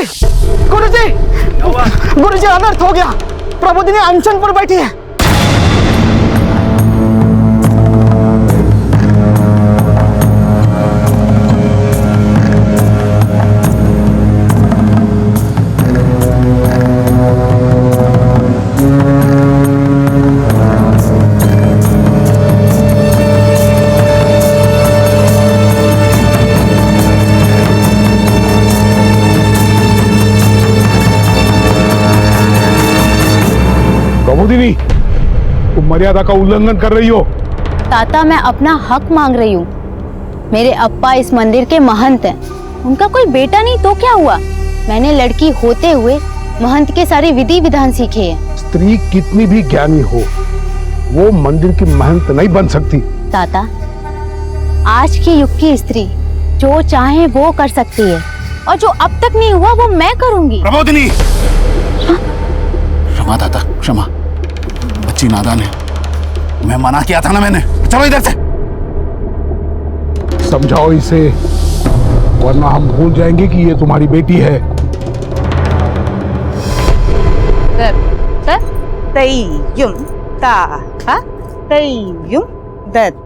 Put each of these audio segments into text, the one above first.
गुरुजी, गुरुजी अनर्थ हो गया। प्रबोधिनी अनशन पर बैठी है। प्रबोधिनी, तुम मर्यादा का उल्लंघन कर रही हो। ताता, मैं अपना हक मांग रही हूँ। मेरे अप्पा इस मंदिर के महंत हैं। उनका कोई बेटा नहीं तो क्या हुआ? मैंने लड़की होते हुए महंत के सारे विधि विधान सीखे हैं। स्त्री कितनी भी ज्ञानी हो, वो मंदिर की महंत नहीं बन सकती। ताता, आज के युग की स्त्री जो चाहे वो कर सकती है, और जो अब तक नहीं हुआ वो मैं करूंगी। प्रबोधिनी, क्षमा ताता, क्षमा। बच्ची नादान है, मैं मना किया था ना मैंने। चलो इधर से। समझाओ इसे, वरना हम भूल जाएंगे कि ये तुम्हारी बेटी है। तैयुम ताहा तैयुम दत्त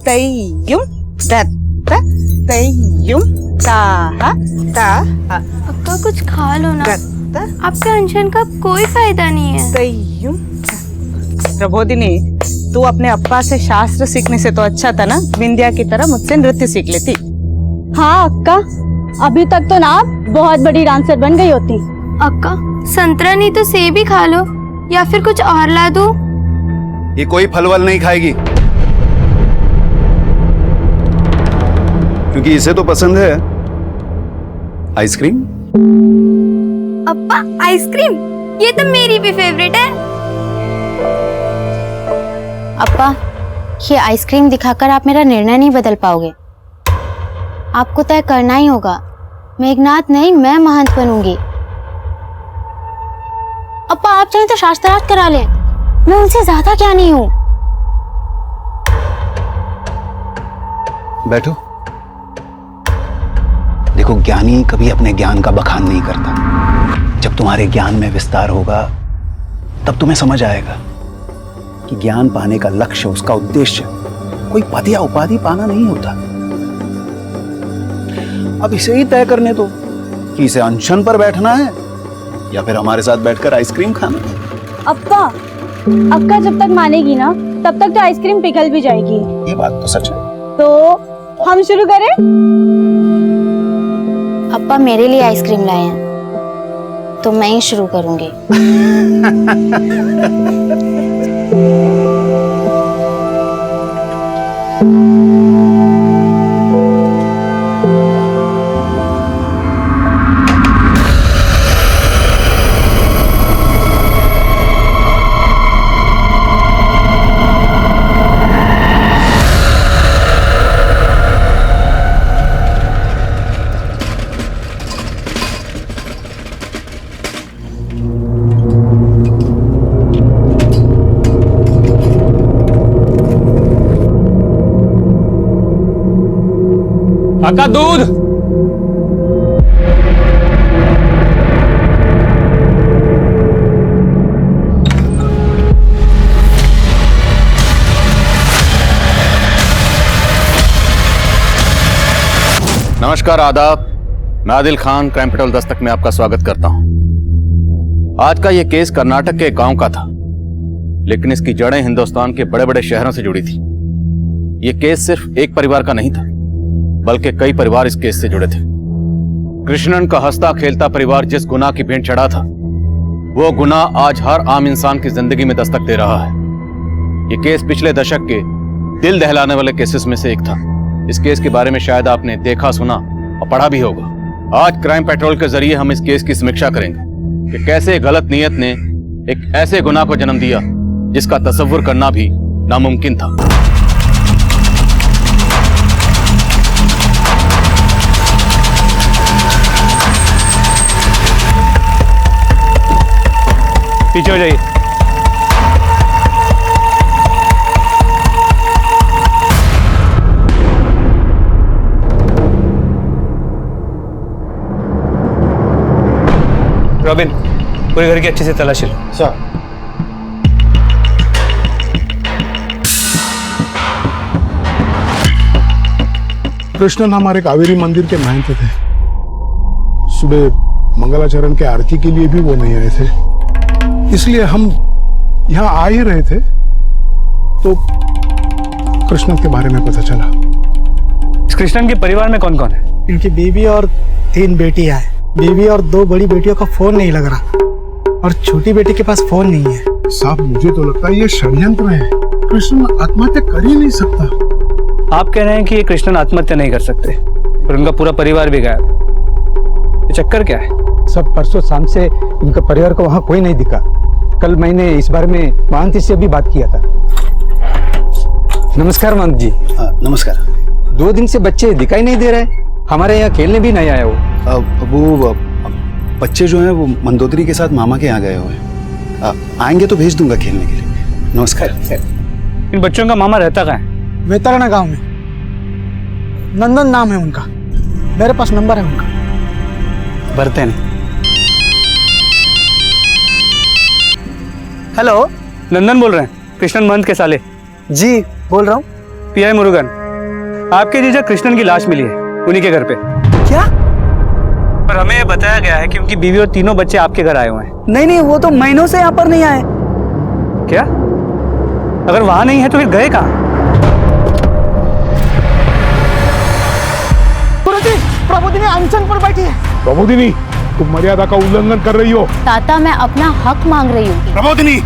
तैयुम दत्त तैयुम ताहा ताहा। अक्का कुछ खा लो ना, दत्त आपके अनशन का कोई फायदा नहीं है। तैयुम। प्रबोधिनी, तू अपने अप्पा से शास्त्र सीखने से तो अच्छा था ना विंध्या की तरह मुझसे नृत्य सीख लेती। हाँ अक्का, अभी तक तो ना आप बहुत बड़ी डांसर बन गई होती। अक्का, संतरा नहीं तो सेब ही खा लो, या फिर कुछ और ला दूं? ये कोई फल वल नहीं खाएगी, क्योंकि इसे तो पसंद है आइसक्रीम। अप्पा, आइसक्रीम? ये तो मेरी भी फेवरेट है। अप्पा, ये आइसक्रीम दिखाकर आप मेरा निर्णय नहीं बदल पाओगे। आपको तय करना ही होगा। मेघनाथ नहीं, मैं महंत बनूंगी। अप्पा, आप चाहें तो शास्त्रार्थ करा लें, मैं उनसे ज्यादा ज्ञानी हूँ। बैठो। देखो, ज्ञानी कभी अपने ज्ञान का बखान नहीं करता। जब तुम्हारे ज्ञान में विस्तार होगा तब तुम्हें समझ आएगा कि ज्ञान पाने का लक्ष्य, उसका उद्देश्य कोई पद या उपाधि पाना नहीं होता। अब इसे ही तय करने दो कि इसे अनशन पर बैठना है या फिर हमारे साथ बैठकर आइसक्रीम खाना है। अप्पा, अक्का जब तक मानेगी ना तब तक तो आइसक्रीम पिघल भी जाएगी। ये बात तो सच है। तो हम शुरू करें? अप्पा मेरे लिए आइसक्रीम लाए हैं, तो मैं ही शुरू करूंगी। अक्का, दूध। नमस्कार, आदाब। मैं आदिल खान क्राइम पेट्रोल दस्तक में आपका स्वागत करता हूं। आज का यह केस कर्नाटक के गांव का था, लेकिन इसकी जड़ें हिंदुस्तान के बड़े बड़े शहरों से जुड़ी थी। यह केस सिर्फ एक परिवार का नहीं था, बल्कि कई परिवार इस केस से जुड़े थे। कृष्णन का हंसता खेलता परिवार जिस गुनाह की भेंट चढ़ा था, वो गुनाह आज हर आम इंसान की जिंदगी में दस्तक दे रहा है। ये केस पिछले दशक के दिल दहलाने वाले केसेस में से एक था। इस केस के बारे में शायद आपने देखा, सुना और पढ़ा भी होगा। आज क्राइम पेट्रोल के जरिए हम इस केस की समीक्षा करेंगे कि कैसे गलत नीयत ने एक ऐसे गुनाह को जन्म दिया जिसका तसव्वुर करना भी नामुमकिन था। पीछे हो जाइए। रॉबिन, पूरे घर की अच्छे से तलाशी लो। सर। कृष्णन हमारे कावेरी मंदिर के महंत थे। सुबह मंगलाचरण के आरती के लिए भी वो नहीं आए थे, इसलिए हम यहाँ आ ही रहे थे तो कृष्णन के बारे में पता चला। इस कृष्णन के परिवार में कौन कौन है? इनकी बीवी और 3 बेटियां हैं। बीवी और 2 बड़ी बेटियों का फोन नहीं लग रहा और छोटी बेटी के पास फोन नहीं है। साहब, मुझे तो लगता है ये षड्यंत्र है। कृष्णन आत्महत्या कर ही नहीं सकता। आप कह रहे हैं कि ये कृष्णन आत्महत्या नहीं कर सकते, पर उनका पूरा परिवार भी गायब। ये चक्कर क्या है? सब परसों शाम से इनका परिवार को वहाँ कोई नहीं दिखा। कल मैंने इस बारे में महंत से भी बात किया था। नमस्कार महंत जी। नमस्कार। 2 दिन से बच्चे दिखाई नहीं दे रहे। हमारे यहाँ खेलने भी नहीं आया वो बच्चे जो हैं वो मंदोदरी के साथ मामा के यहाँ गए हुए हैं। आएंगे तो भेज दूंगा खेलने के लिए। नमस्कार। इन बच्चों का मामा रहता कहाँ है? वेतरणा गांव में। नंदन नाम है उनका। मेरे पास नंबर है उनका। भरते नहीं। हेलो। नंदन बोल रहे हैं, कृष्णन महंत के साले। जी बोल रहा हूँ। पीआई मुरुगन, आपके जीजा कृष्णन की लाश मिली है उन्हीं के घर पे। क्या? पर हमें ये बताया गया है कि उनकी बीवी और 3 बच्चे आपके घर आए हुए हैं। नहीं, वो तो महीनों से यहाँ पर नहीं आए। क्या? अगर वहां नहीं है तो फिर गए कहाँ? गुरुजी, प्रबोधिनी अनशन पर बैठी है। प्रबोधिनी, तुम मर्यादा का उल्लंघन कर रही हो। ताता, मैं अपना हक मांग रही हूँ। प्रबोधिनी,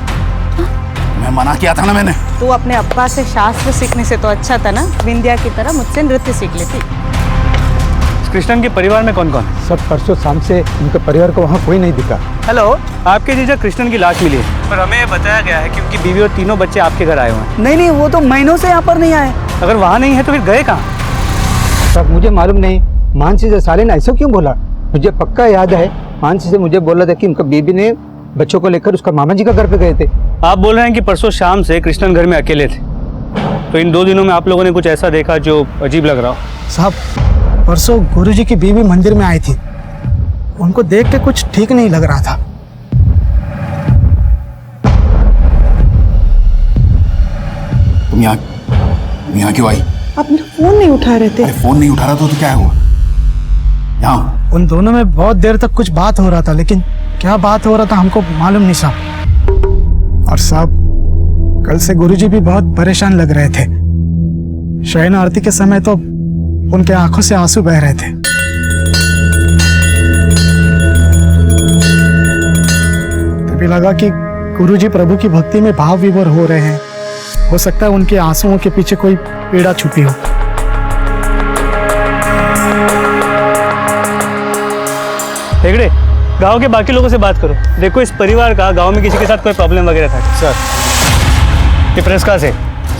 मैं मना किया था ना मैंने। तू अपने अप्पा से शास्त्र सीखने से तो अच्छा था ना विंध्या की तरह मुझसे नृत्य सीख लेती। कृष्णन के परिवार में कौन कौन है? सब परसों शाम से इनके परिवार को वहाँ कोई नहीं दिखा। हेलो, आपके जीजा कृष्णन की लाश मिली है, पर हमें ये बताया गया है कि उनकी बीवी और 3 बच्चे आपके घर आए हुए हैं। नहीं, वो तो महीनों से यहाँ पर नहीं आए। अगर वहां नहीं है तो फिर गए कहाँ? सब मुझे मालूम नहीं। मानसी से साले ने ऐसा क्यों बोला? मुझे पक्का याद है मानसी से मुझे बोला था कि उनका बीबी ने बच्चों को लेकर उसका मामा जी का घर पे गए थे। आप बोल रहे हैं कि परसों शाम से कृष्णन घर में अकेले थे, तो इन 2 दिनों में आप लोगों ने कुछ ऐसा देखा जो अजीब लग रहा हो? साहब, परसों गुरुजी की बीवी मंदिर में आई थी। उनको देख के कुछ ठीक नहीं लग रहा था। तुम यहाँ क्यों आई? आप मेरा फोन नहीं उठा रहे थे। अरे फोन नहीं उठा रहा तो क्या हुआ? यहाँ उन दोनों में बहुत देर तक कुछ बात हो रहा था, लेकिन क्या बात हो रहा था हमको मालूम नहीं साहब। और साहब, कल से गुरुजी भी बहुत परेशान लग रहे थे। शयन आरती के समय तो उनके आंखों से आंसू बह रहे थे। तभी लगा कि गुरुजी प्रभु की भक्ति में भाव विभोर हो रहे हैं। हो सकता है उनके आंसुओं के पीछे कोई पीड़ा छुपी हो। हेगड़े, गांव के बाकी लोगों से बात करो। देखो, इस परिवार का गांव में किसी के साथ कोई प्रॉब्लम वगैरह था? सर, ये प्रेस कहाँ से?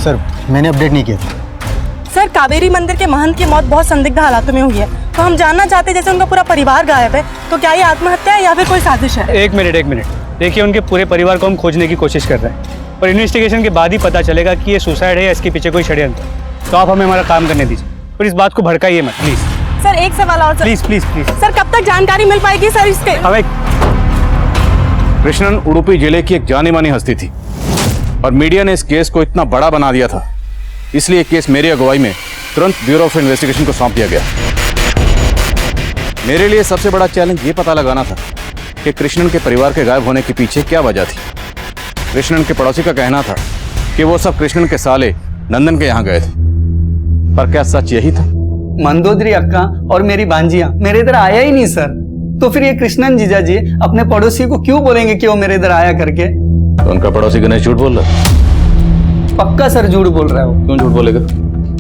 सर मैंने अपडेट नहीं किया था। सर, कावेरी मंदिर के महंत की मौत बहुत संदिग्ध हालातों में हुई है, तो हम जानना चाहते हैं, जैसे उनका पूरा परिवार गायब है, तो क्या ये आत्महत्या है या फिर कोई साजिश है? एक मिनट। देखिए, उनके पूरे परिवार को हम खोजने की कोशिश कर रहे हैं, पर इन्वेस्टिगेशन के बाद ही पता चलेगा कि ये सुसाइड है या इसके पीछे कोई षड्यंत्र। तो आप हमें हमारा काम करने दीजिए, पर इस बात को भड़काइए मत प्लीज। सर, एक सवाल और। प्लीज। सर, कब तक जानकारी मिल पाएगी सर इसके? हमें कृष्णन उडुपी जिले की एक जानी मानी हस्ती थी और मीडिया ने इस केस को इतना बड़ा बना दिया था, इसलिए केस मेरी अगुवाई में तुरंत ब्यूरो ऑफ इन्वेस्टिगेशन को सौंप दिया गया। मेरे लिए सबसे बड़ा चैलेंज ये पता लगाना था कि कृष्णन के परिवार के गायब होने के पीछे क्या वजह थी। कृष्णन के पड़ोसी का कहना था कि वो सब कृष्णन के साले नंदन के यहाँ गए थे, पर क्या सच यही था? मंदोदरी अक्का और मेरी भांजिया मेरे इधर आया ही नहीं सर। तो फिर ये कृष्णन जीजा जी अपने पड़ोसी को क्यों बोलेंगे कि वो मेरे इधर आया करके? तो उनका पड़ोसी गणेश झूठ बोल रहा? पक्का सर झूठ बोल रहा है वो। क्यों झूठ बोलेगा?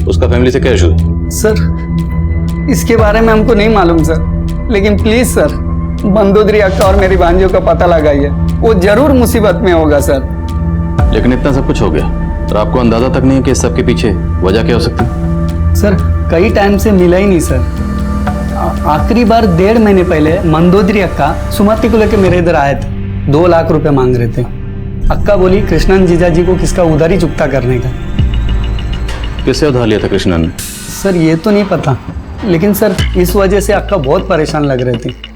उसका फैमिली से क्या इशू? सर, इसके बारे में हमको नहीं मालूम सर, लेकिन प्लीज सर मंदोदरी अक्का और मेरी भांजियों का पता लगाइए, वो जरूर मुसीबत में होगा सर। लेकिन इतना सब कुछ हो गया और आपको अंदाजा तक नहीं है कि इस सब के पीछे वजह क्या हो सकती? सर, कई टाइम से मिला ही नहीं सर। आखिरी बार 1.5 महीने पहले मंदोदरी अक्का सुमति को लेकर मेरे इधर आए थे। 2 लाख रुपए मांग रहे थे। अक्का बोली कृष्णन जीजा जी को किसका उधारी चुकता करने का। किससे उधार लिया था कृष्णन ने? सर, ये तो नहीं पता, लेकिन सर इस वजह से अक्का बहुत परेशान लग रहे थे।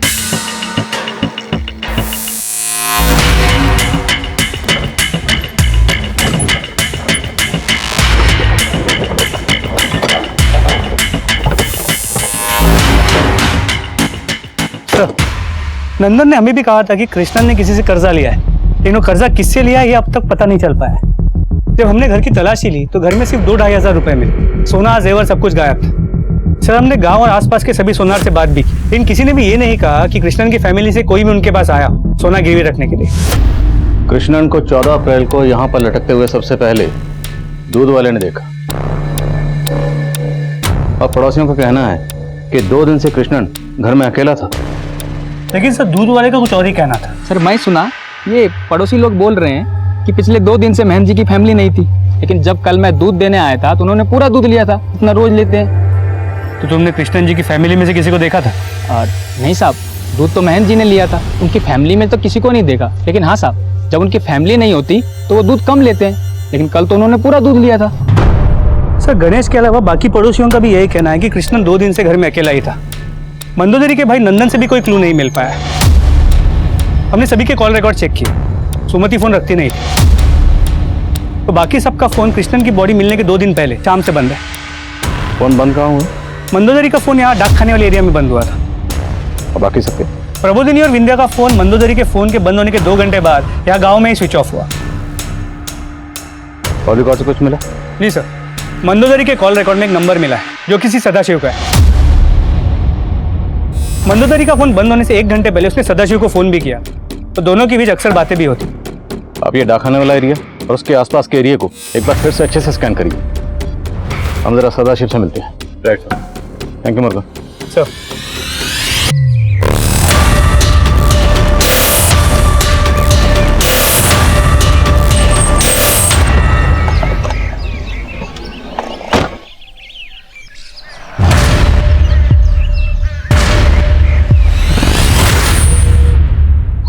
नंदन ने हमें भी कहा था कि कृष्णन ने किसी से कर्जा लिया है, लेकिन वो कर्जा किससे लिया है ये अब तक पता नहीं चल पाया है। जब हमने घर की तलाशी ली तो घर में सिर्फ 2-2.5 हजार रुपए मिले। सोना जेवर सब कुछ गायब था। सर हमने गांव और आसपास के सभी सोनार से बात भी की, लेकिन किसी ने भी ये नहीं कहा कि कृष्णन की फैमिली से कोई भी उनके पास आया हो सोना गिरवी रखने के लिए। कृष्णन को 14 अप्रैल को यहाँ पर लटकते हुए सबसे पहले दूध वाले ने देखा और पड़ोसियों का कहना है कि 2 दिन से कृष्णन घर में अकेला था। लेकिन सर दूध वाले का कुछ और ही कहना था। सर मैं सुना ये पड़ोसी लोग बोल रहे हैं कि पिछले 2 दिन से महंत जी की फैमिली नहीं थी, लेकिन जब कल मैं दूध देने आया था तो उन्होंने पूरा दूध लिया था, इतना रोज लेते हैं। तो तुमने कृष्णन जी की फैमिली में से किसी को देखा था? नहीं साहब, दूध तो महंत जी ने लिया था, उनकी फैमिली में तो किसी को नहीं देखा। लेकिन हाँ साहब, जब उनकी फैमिली नहीं होती तो वो दूध कम लेते हैं, लेकिन कल तो उन्होंने पूरा दूध लिया था। सर गणेश के अलावा बाकी पड़ोसियों का भी यही कहना है कि कृष्णन 2 दिन से घर में अकेला ही था। मंदोदरी के भाई नंदन से भी कोई क्लू नहीं मिल पाया। हमने सभी के कॉल रिकॉर्ड चेक किए, सुमति फोन रखती नहीं थी। तो बाकी सबका फोन कृष्णन की बॉडी मिलने के 2 दिन पहले शाम से बंद है। फोन बंद कहाँ हुआ? मंदोदरी का फोन यहाँ डाकखाने वाले एरिया में बंद हुआ था। और बाकी सबके? प्रबोधिनी और विंध्या का फोन मंदोदरी के फोन के बंद होने के 2 घंटे बाद यहाँ गाँव में ही स्विच ऑफ हुआ। कॉल रिकॉर्ड से कुछ मिला? जी सर, मंदोदरी के कॉल रिकॉर्ड में एक नंबर मिला है जो किसी सदाशिव का है। मंदोदरी का फोन बंद होने से 1 घंटे पहले उसने सदाशिव को फोन भी किया, तो दोनों के बीच अक्सर बातें भी होती। आप ये डाकखाने वाला एरिया और उसके आसपास के एरिया को एक बार फिर से अच्छे से स्कैन करिए। हम जरा सदाशिव से मिलते हैं। राइट सर, थैंक यू मुर्गा सर।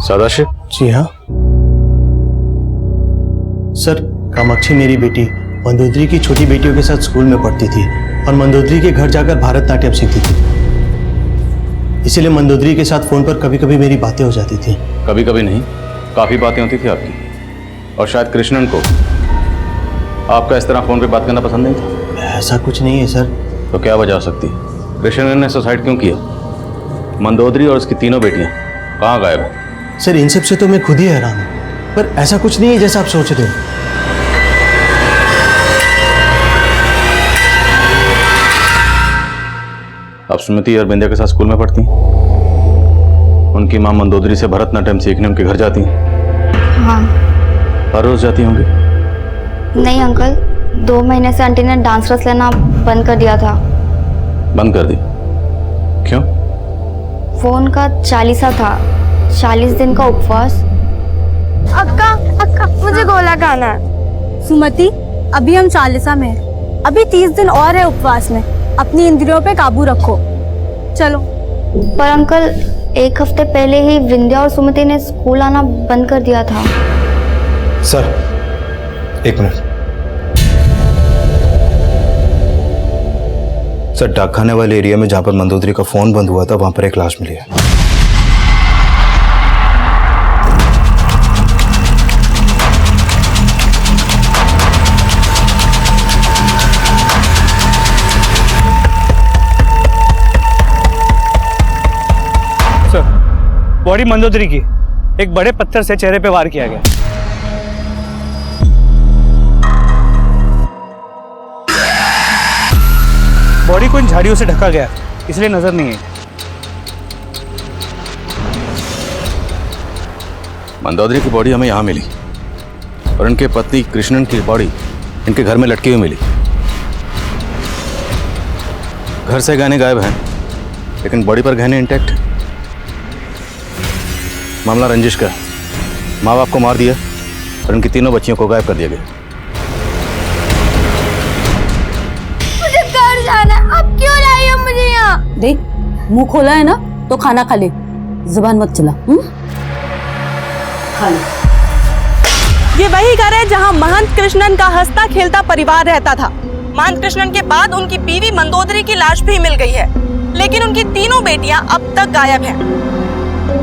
सदाशिव? जी हाँ सर, कामाक्षी मेरी बेटी मंदोदरी की छोटी बेटियों के साथ स्कूल में पढ़ती थी और मंदोदरी के घर जाकर भारतनाट्यम सीखती थी। इसीलिए मंदोदरी के साथ फोन पर कभी कभी मेरी बातें हो जाती थी। कभी कभी नहीं, काफी बातें होती थी आपकी। और शायद कृष्णन को आपका इस तरह फोन पे बात करना पसंद नहीं था। ऐसा कुछ नहीं है सर। तो क्या वजह हो सकती है? कृष्णन ने सुसाइड क्यों किया? मंदोदरी और उसकी 3 बेटियां कहाँ गायब है? सर इन सब से तो मैं खुद ही हैरान हूँ, पर ऐसा कुछ नहीं है जैसा आप सोच रहे हो। आप सुमति और बिंदिया के साथ स्कूल में पढ़ती हैं? उनकी मां मंदोदरी से भरतनाट्यम सीखने उनके घर जाती हैं? हाँ। हर रोज जाती होंगी? नहीं अंकल, 2 महीने से आंटी ने डांस क्लास लेना बंद कर दिया था। बंद कर दी? क्यों? फोन का 40 था, 40 दिन का उपवास। अक्का अक्का मुझे गोला खाना है। सुमति, अभी हम 40 में हैं, अभी 30 दिन और है उपवास में। अपनी इंद्रियों पे काबू रखो। चलो। पर अंकल 1 हफ्ते पहले ही विंध्या और सुमति ने स्कूल आना बंद कर दिया था। Sir 1 minute. सर डाकखाने वाले एरिया में जहां पर मंदोदरी का फोन बंद हुआ था वहां पर एक लाश मिली है। बॉडी मंदोदरी की एक बड़े पत्थर से चेहरे पे वार किया गया। बॉडी को इन झाड़ियों से ढका गया, इसलिए नजर नहीं है। मंदोदरी की बॉडी हमें यहाँ मिली और इनके पति कृष्णन की बॉडी इनके घर में लटकी हुई मिली। घर से गहने गायब हैं, लेकिन बॉडी पर गहने इंटैक्ट है। मामला रंजिश का है। माँ बाप को मार दिया और इनकी 3 बच्चियों को गायब कर दिया गया। मुझे घर जाना, अब क्यों लाई हो मुझे यहाँ? देख, मुंह खोला है ना तो खाना खा ले, जुबान मत चला। खा ले। ये वही घर है जहाँ महंत कृष्णन का हंसता खेलता परिवार रहता था। महंत कृष्णन के बाद उनकी बीवी मंदोदरी की लाश भी मिल गई है, लेकिन उनकी 3 बेटियां अब तक गायब हैं।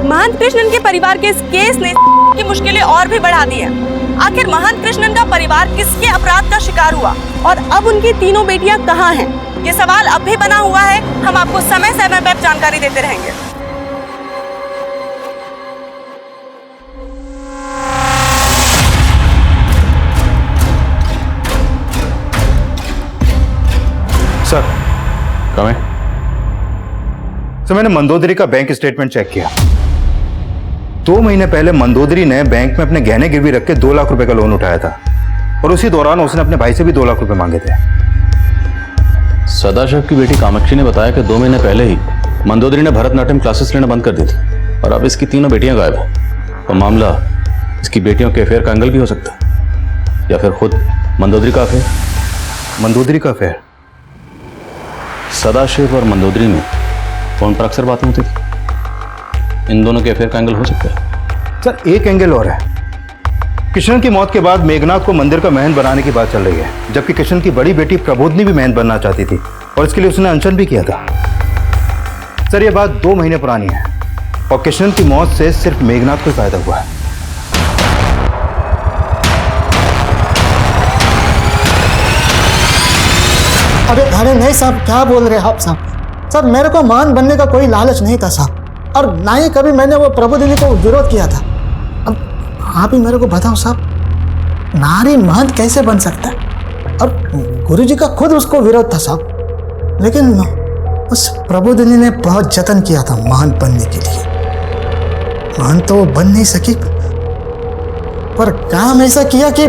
महंत कृष्णन के परिवार के इस केस ने की मुश्किलें और भी बढ़ा दी हैं। आखिर महंत कृष्णन का परिवार किसके अपराध का शिकार हुआ और अब उनकी 3 बेटियां कहाँ हैं? ये सवाल अब भी बना हुआ है। हम आपको समय समय पर जानकारी देते रहेंगे। कमें? सर मैंने मंदोदरी का बैंक स्टेटमेंट चेक किया। 2 महीने पहले मंदोदरी ने बैंक में अपने गहने गिरवी रख के 2 लाख रुपए का लोन उठाया था और उसी दौरान उसने अपने भाई से भी 2 लाख रुपए मांगे थे। सदाशिव की बेटी कामाक्षी ने बताया कि 2 महीने पहले ही मंदोदरी ने भरतनाट्यम क्लासेस लेना बंद कर दी थी और अब इसकी तीनों बेटियां गायब हैं। और मामला इसकी बेटियों के अफेयर का एंगल भी हो सकता है या फिर खुद मंदोदरी का अफेयर। मंदोदरी का अफेयर? सदाशिव और मंदोदरी में फोन पर अक्सर बातें होती थी। इन दोनों के अफेयर का एंगल हो सकता है। सर एक एंगल और है। किशन की मौत के बाद मेघनाथ को मंदिर का महंत बनाने की बात चल रही है, जबकि किशन की बड़ी बेटी प्रबोधनी भी महंत बनना चाहती थी और इसके लिए उसने अनशन भी किया था। सर ये बात 2 महीने पुरानी है और किशन की मौत से सिर्फ मेघनाथ को ही फायदा हुआ है। अरे नहीं साहब, क्या बोल रहे हैं आप साहब? सर मेरे को महान बनने का कोई लालच नहीं था साहब, और ना ही कभी मैंने वो प्रबोधिनी को विरोध किया था। अब आप ही मेरे को बताओ साहब, नारी महंत कैसे बन सकता है? और गुरुजी का खुद उसको विरोध था साहब, लेकिन उस प्रबोधिनी ने बहुत जतन किया था महंत बनने के लिए। महंत तो वो बन नहीं सकी, पर काम ऐसा किया कि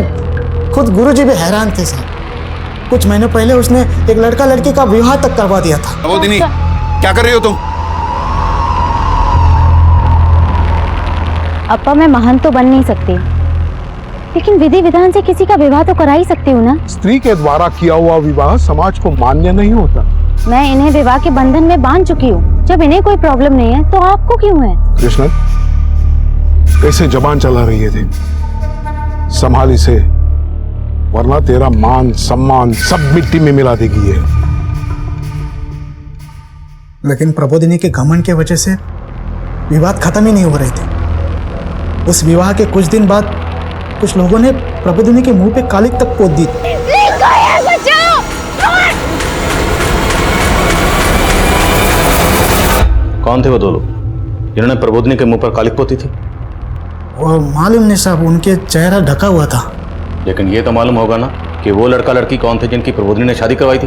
खुद गुरुजी भी हैरान थे साहब। कुछ महीने पहले उसने एक लड़का लड़की का विवाह तक करवा दिया था। प्रबोधिनी क्या कर रही हो तुम? अप्पा मैं महंत तो बन नहीं सकती, लेकिन विधि विधान से किसी का विवाह तो करा ही सकती हूँ ना। स्त्री के द्वारा किया हुआ विवाह समाज को मान्य नहीं होता। मैं इन्हें विवाह के बंधन में बांध चुकी हूँ। जब इन्हें कोई प्रॉब्लम नहीं है तो आपको क्यों है? कृष्ण कैसे जबान चला रही है थे, संभाल इसे, वरना तेरा मान सम्मान सब मिट्टी में मिला देगी है। लेकिन प्रबोधिनी के घमंड की वजह से विवाद खत्म ही नहीं हो रहे थे। उस विवाह के कुछ दिन बाद कुछ लोगों ने प्रबोधिनी के मुंह पे कालिक तक पोत दी। कौन थे वो 2 लोग जिन्होंने प्रबोधिनी के मुंह पर कालिक पोती थी? वो मालूम नहीं साहब, उनके चेहरा ढका हुआ था। लेकिन ये तो मालूम होगा ना कि वो लड़का लड़की कौन थे जिनकी प्रबोधिनी ने शादी करवाई थी?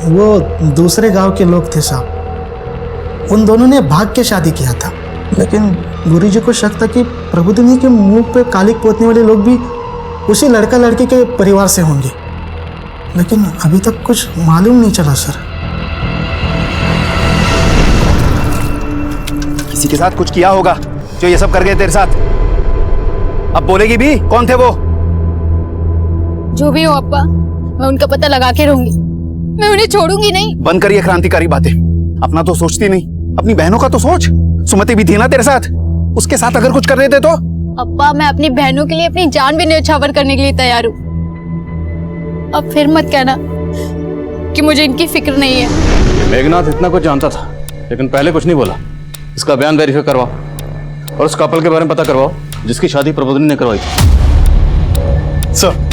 वो दूसरे गांव के लोग थे साहब। उन दोनों ने भाग के शादी किया था, लेकिन गुरुजी को शक था कि प्रबोधिनी के मुंह पे कालिक पोतने वाले लोग भी उसी लड़का लड़की के परिवार से होंगे, लेकिन अभी तक कुछ मालूम नहीं चला सर। किसी के साथ कुछ किया होगा जो ये सब कर गए तेरे साथ। अब बोलेगी भी कौन थे वो? जो भी हो अप्पा, मैं उनका पता लगा के रहूंगी। मैं उन्हें छोड़ूंगी नहीं। बंद करिए क्रांतिकारी बातें। अपना तो सोचती नहीं, अपनी बहनों का तो सोच। सुमति भी थी ना तेरे साथ, उसके साथ अगर कुछ कर रहे थे तो? अप्पा मैं अपनी बहनों के लिए अपनी जान भी न्यौछावर करने के लिए तैयार हूँ। अब फिर मत कहना कि मुझे इनकी फिक्र नहीं है। मेघनाथ इतना कुछ जानता था, लेकिन पहले कुछ नहीं बोला। इसका बयान वेरीफाई करवाओ और उस कपल के बारे में पता करवाओ जिसकी शादी प्रबोधिनी ने करवाई थी। सर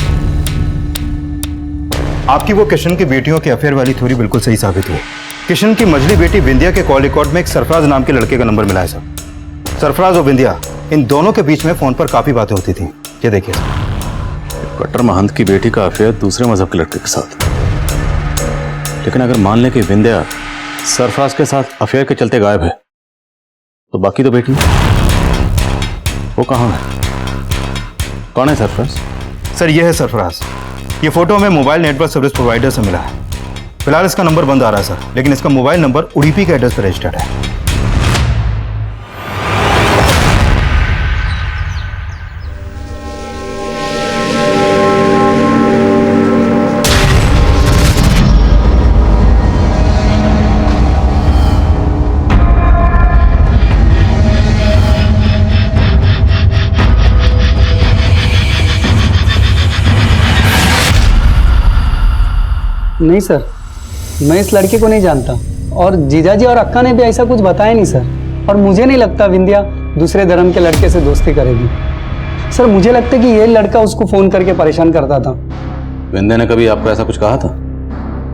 आपकी वो किशन की बेटियों के अफेयर वाली थ्योरी बिल्कुल सही साबित हुई। किशन की मझली बेटी विंध्या के कॉल रिकॉर्ड में एक सरफराज नाम के लड़के का नंबर मिला है सर। सरफराज और विंध्या इन दोनों के बीच में फोन पर काफी बातें होती थी। ये देखिए कट्टर महंत की बेटी का अफेयर दूसरे मजहब के लड़के के साथ। लेकिन अगर मान लें कि विंध्या सरफराज के साथ अफेयर के चलते गायब है, तो बाकी तो बेटी वो कहाँ है? कौन है सरफराज? सर ये है सरफराज। ये फोटो हमें मोबाइल नेटवर्क सर्विस प्रोवाइडर से मिला है। फिलहाल इसका नंबर बंद आ रहा है सर, लेकिन इसका मोबाइल नंबर उडुपी के एड्रेस पर रजिस्टर्ड है। नहीं सर, मैं इस लड़के को नहीं जानता और जीजाजी और अक्का ने भी ऐसा कुछ बताया नहीं सर। और मुझे नहीं लगता विंध्या दूसरे धर्म के लड़के से दोस्ती करेगी। सर मुझे लगता है कि ये लड़का उसको फोन करके परेशान करता था। विंध्या ने कभी आपको ऐसा कुछ कहा था?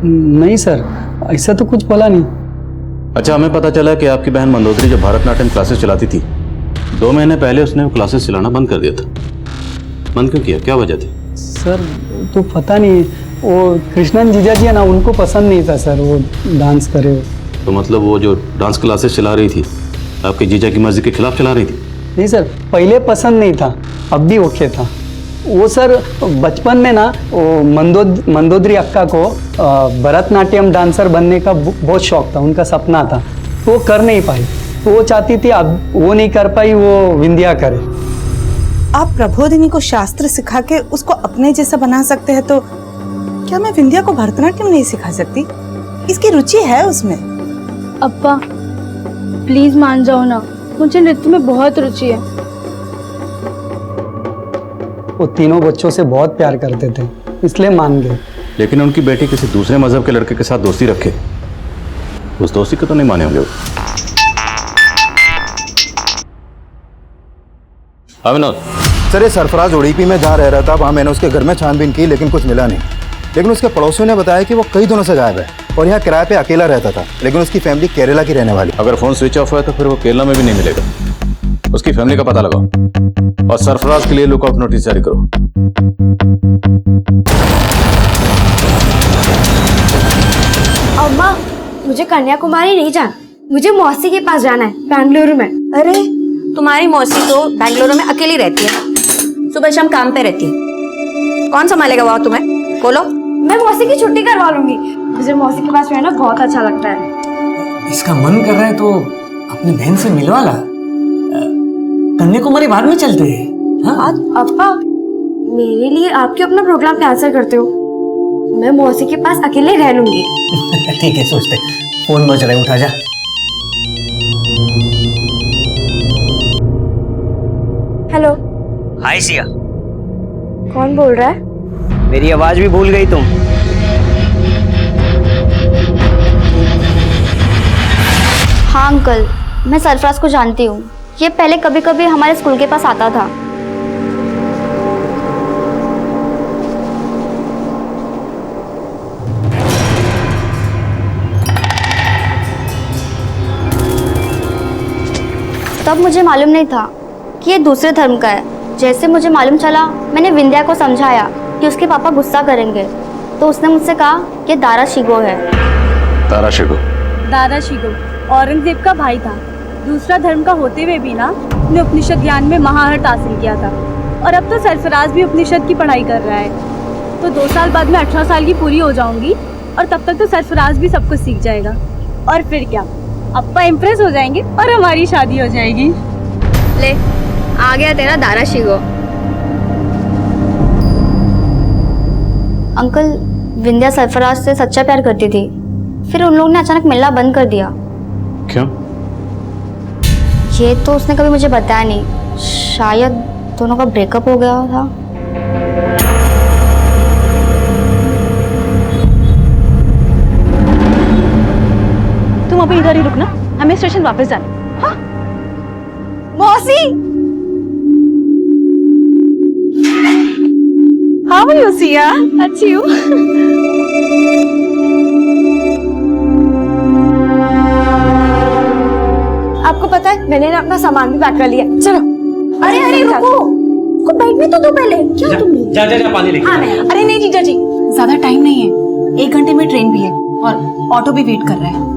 नहीं सर, ऐसा तो कुछ बोला नहीं। अच्छा, हमें पता चला कि आपकी बहन मंदोदरी जो भरतनाट्यम क्लासेस चलाती थी, 2 महीने पहले उसने वो क्लासेस चलाना बंद कर दिया था। बंद क्यों किया? क्या वजह थी? सर तो पता नहीं, वो कृष्णन जीजा जी है ना, उनको पसंद नहीं था सर वो डांस करे। तो मतलब वो जो डांस क्लासेस चला रही थी आपके जीजा की मर्जी के खिलाफ चला रही थी? नहीं सर, पहले पसंद नहीं था, अब भी ओके था। वो सर बचपन में ना वो मंदोदरी अक्का को भरतनाट्यम डांसर बनने का बहुत शौक था, उनका सपना था, तो वो कर नहीं पाई, तो वो चाहती थी अब वो नहीं कर पाई, वो विंध्या करे। आप प्रबोधिनी को शास्त्र सिखा के उसको अपने जैसा बना सकते हैं, तो क्या मैं विंध्या को भरतनाट्यम नहीं सिखा सकती? इसकी रुचि है उसमें। अब्बा प्लीज मान जाओ ना, मुझे नृत्य में बहुत रुचि है। वो तीनों बच्चों से बहुत प्यार करते थे, इसलिए मान गए। लेकिन उनकी बेटी किसी दूसरे मजहब के लड़के के साथ दोस्ती रखे, उस दोस्ती को तो नहीं माने होंगे। हाँ विनोद। सर ये सरफराज उड़ीपी में जहाँ रह रहा था वहाँ मैंने उसके घर में छानबीन की लेकिन कुछ मिला नहीं। लेकिन उसके पड़ोसियों ने बताया कि वो कई दिनों से गायब है और यहाँ किराए पे अकेला रहता था, लेकिन उसकी फैमिली केरला की रहने वाली। अगर फोन स्विच ऑफ है तो फिर वो केरला में भी नहीं मिलेगा। उसकी फैमिली का पता लगाओ और सरफराज के लिए लुकआउट नोटिस जारी करो। अम्मा मुझे कन्याकुमारी नहीं जाना, मुझे मौसी के पास जाना है बेंगलुरु में। अरे तुम्हारी मौसी तो बेंगलुरु में अकेली रहती है, सुबह शाम काम पे रहती है, कौन संभालेगा वहाँ तुम्हें? बोलो। मैं मौसी की छुट्टी करवा लूंगी, मुझे मौसी के पास रहना बहुत अच्छा लगता है। इसका मन कर रहा है तो अपनी बहन से मिलवा ला, कन्याकुमारी बाद में चलते हैं। हाँ? अप्पा मेरे लिए आप क्यों अपना प्रोग्राम कैंसिल करते हो? मैं मौसी के पास अकेले रह लूंगी। ठीक है सोचते, फोन बज रहा है, उठा जा। हेलो। हाय सिया। कौन बोल रहा है? मेरी आवाज भी भूल गई तुम? हाँ अंकल, मैं सरफराज को जानती हूँ, ये पहले कभी कभी हमारे स्कूल के पास आता था। तब मुझे मालूम नहीं था कि ये दूसरे धर्म का है। जैसे मुझे मालूम चला, मैंने विंध्या को समझाया कि उसके पापा गुस्सा करेंगे, तो उसने मुझसे कहा कि दारा शिगो है। दारा शिगो? दारा शिगो औरंगजेब का भाई था। दूसरा धर्म का होते हुए भी ना उसने उपनिषद ज्ञान में महारत हासिल किया था, और अब तो सरफराज भी उपनिषद की पढ़ाई कर रहा है। तो 2 साल बाद में 18 साल की पूरी हो जाऊंगी, और तब तक तो सरफराज भी सब कुछ सीख जाएगा, और फिर क्या, अप्पा इम्प्रेस हो जाएंगे और हमारी शादी हो जाएगी। ले आ गया तेरा दारा शिगो। अंकल, विंध्या सरफराज से सच्चा प्यार करती थी, फिर उन लोगों ने अचानक मिलना बंद कर दिया। क्यों? ये तो उसने कभी मुझे बताया नहीं, शायद दोनों का ब्रेकअप हो गया था। तुम अभी इधर ही रुकना, हमें स्टेशन वापस जाना। हाँ? मौसी, हाउ आर यू सिया? अच्छी हूँ। आपको पता है मैंने ना अपना सामान भी पैक कर लिया, चलो। अरे अरे रुको, को बैठने तो दो पहले। क्या तुमने? जा पानी लेके। हाँ, अरे नहीं जीजा जी, ज्यादा टाइम नहीं है, 1 घंटे में ट्रेन भी है और ऑटो भी वेट कर रहा है।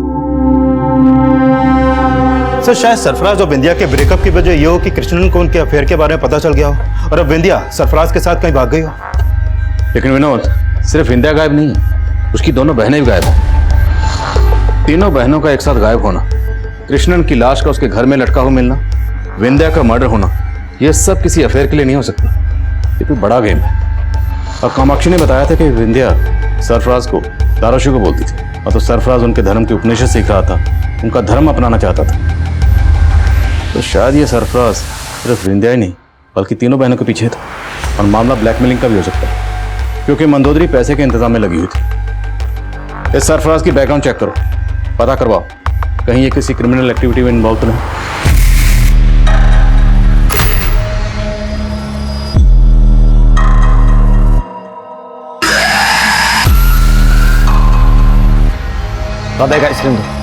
सर शायद सरफराज और विंध्या के ब्रेकअप की वजह ये हो कि कृष्णन को उनके अफेयर के बारे में पता चल गया हो और अब विंध्या सरफराज के साथ कहीं भाग गई हो। लेकिन विनोद, सिर्फ विंध्या गायब नहीं है, उसकी दोनों बहनें भी गायब हैं। तीनों बहनों का एक साथ गायब होना, कृष्णन की लाश का उसके घर में लटका हुआ मिलना, विंध्या का मर्डर होना, यह सब किसी अफेयर के लिए नहीं हो सकता। ये कोई बड़ा गेम है। और कामाक्षी ने बताया था कि विंध्या सरफराज को दारा शिगो बोलती थी, और तो सरफराज उनके धर्म के उपनिषद सीख रहा था, उनका धर्म अपनाना चाहता था। तो शायद ये सरफराज सिर्फ विंध्या ही नहीं बल्कि तीनों बहनों के पीछे था, और मामला ब्लैकमेलिंग का भी हो सकता है, क्योंकि मंदोदरी पैसे के इंतजाम में लगी हुई थी। इस सरफराज की बैकग्राउंड चेक करो, पता करवाओ कहीं ये किसी क्रिमिनल एक्टिविटी में इन्वॉल्व तो नहीं। दादा एक आइसक्रीम दो।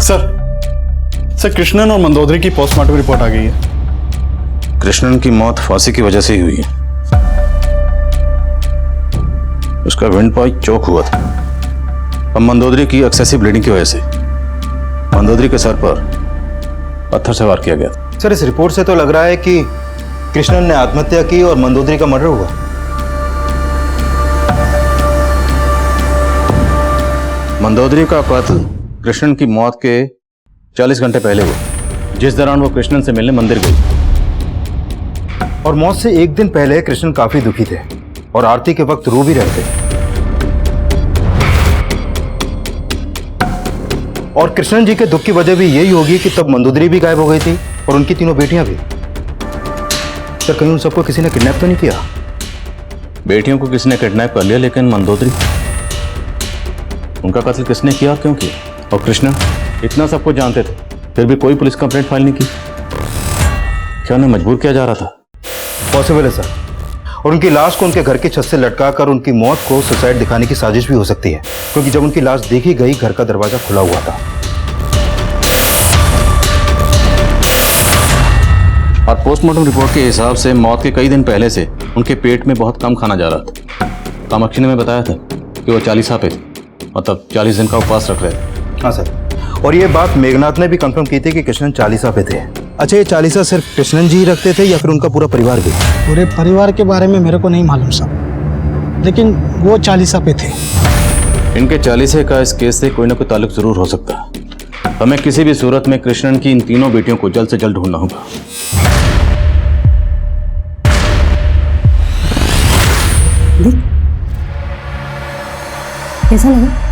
सर कृष्णन और मंदोदरी की पोस्टमार्टम रिपोर्ट आ गई है। कृष्णन की मौत फांसी की वजह से ही हुई है। उसका विंड पाइप चौक हुआ था। अब मंदोदरी की एक्सेसिव ब्लीडिंग की वजह से मंदोदरी के सर पर पत्थर से वार किया गया। सर, इस रिपोर्ट से तो लग रहा है कि कृष्णन ने आत्महत्या की और मंदोदरी का मर्डर हुआ। मंदोदरी का कत्ल कृष्णन की मौत के 40 घंटे पहले हुआ, जिस दौरान वो कृष्णन से मिलने मंदिर गई। और मौत से एक दिन पहले कृष्णन काफी दुखी थे और आरती के वक्त रो भी रहे थे। और कृष्णन जी के दुख की वजह भी यही होगी कि तब मंदोदरी भी गायब हो गई थी और उनकी तीनों बेटियां भी। सर, कहीं उन सबको किसी ने किडनैप तो नहीं किया? बेटियों को किसी ने किडनैप कर लिया, लेकिन मंदोदरी, उनका कत्ल किसने किया, क्यों किया? और कृष्णन इतना सब कुछ जानते थे, फिर भी कोई पुलिस कंप्लेंट फाइल नहीं की। क्या उन्हें मजबूर किया जा रहा था? पॉसिबल है सर। और उनकी लाश को उनके घर की छत से लटकाकर उनकी मौत को सुसाइड दिखाने की साजिश भी हो सकती है, क्योंकि जब उनकी लाश देखी गई घर का दरवाजा खुला हुआ था। और पोस्टमार्टम रिपोर्ट के हिसाब से मौत के कई दिन पहले से उनके पेट में बहुत कम खाना जा रहा था। कामाक्षी ने मैं बताया था कि वो 40 पे थे, मतलब 40 दिन का उपवास रख रहे थे। हाँ सर, और ये बात मेघनाथ ने भी कंफर्म की थी कि कृष्णन 40 पे थे। अच्छा, ये 40 सिर्फ कृष्णन जी रखते थे या फिर उनका पूरा परिवार भी? पूरे परिवार के बारे में मेरे को नहीं मालूम साहब, लेकिन वो 40 पे थे। इनके 40 का इस केस से कोई ना कोई ताल्लुक जरूर हो सकता है। हमें किसी भी सूरत में कृष्णन की इन तीनों बेटियों को जल्द से जल्द ढूंढना होगा। कैसा लगा?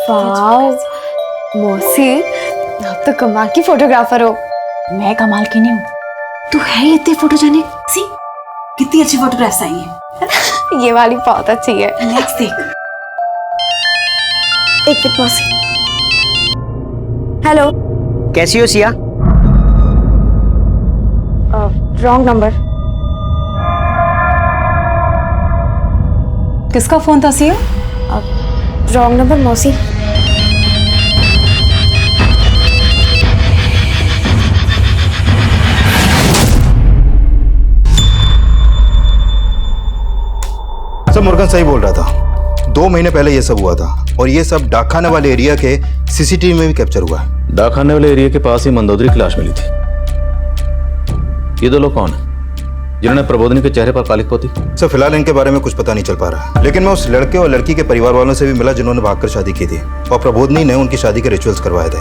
वाओ मौसी, आप तो कमाल की फोटोग्राफर हो। मैं कमाल की नहीं हूँ, तू है ही इतनी फोटोजेनिक। सी कितनी अच्छी फोटोग्राफ्स आई हैं। ये वाली बहुत अच्छी है। नेक्स्ट देख। एक मिनट मौसी। हेलो, कैसी हो सिया? Wrong number. किसका फोन था सिया? रॉन्ग नंबर मौसी। सर, मुर्गन सही बोल रहा था। 2 महीने पहले ये सब हुआ था और ये सब डाकखाने वाले एरिया के सीसीटीवी में भी कैप्चर हुआ है। डाकखाने वाले एरिया के पास ही मंदोदरी की लाश मिली थी। ये 2 लोग कौन है जिन्होंने प्रबोधिनी के चेहरे पर कालिक पोती? सर, फिलहाल इनके बारे में कुछ पता नहीं चल पा रहा, लेकिन मैं उस लड़के और लड़की के परिवार वालों से भी मिला जिन्होंने भागकर शादी की थी और प्रबोधिनी ने उनकी शादी के रिचुअल्स करवाए थे।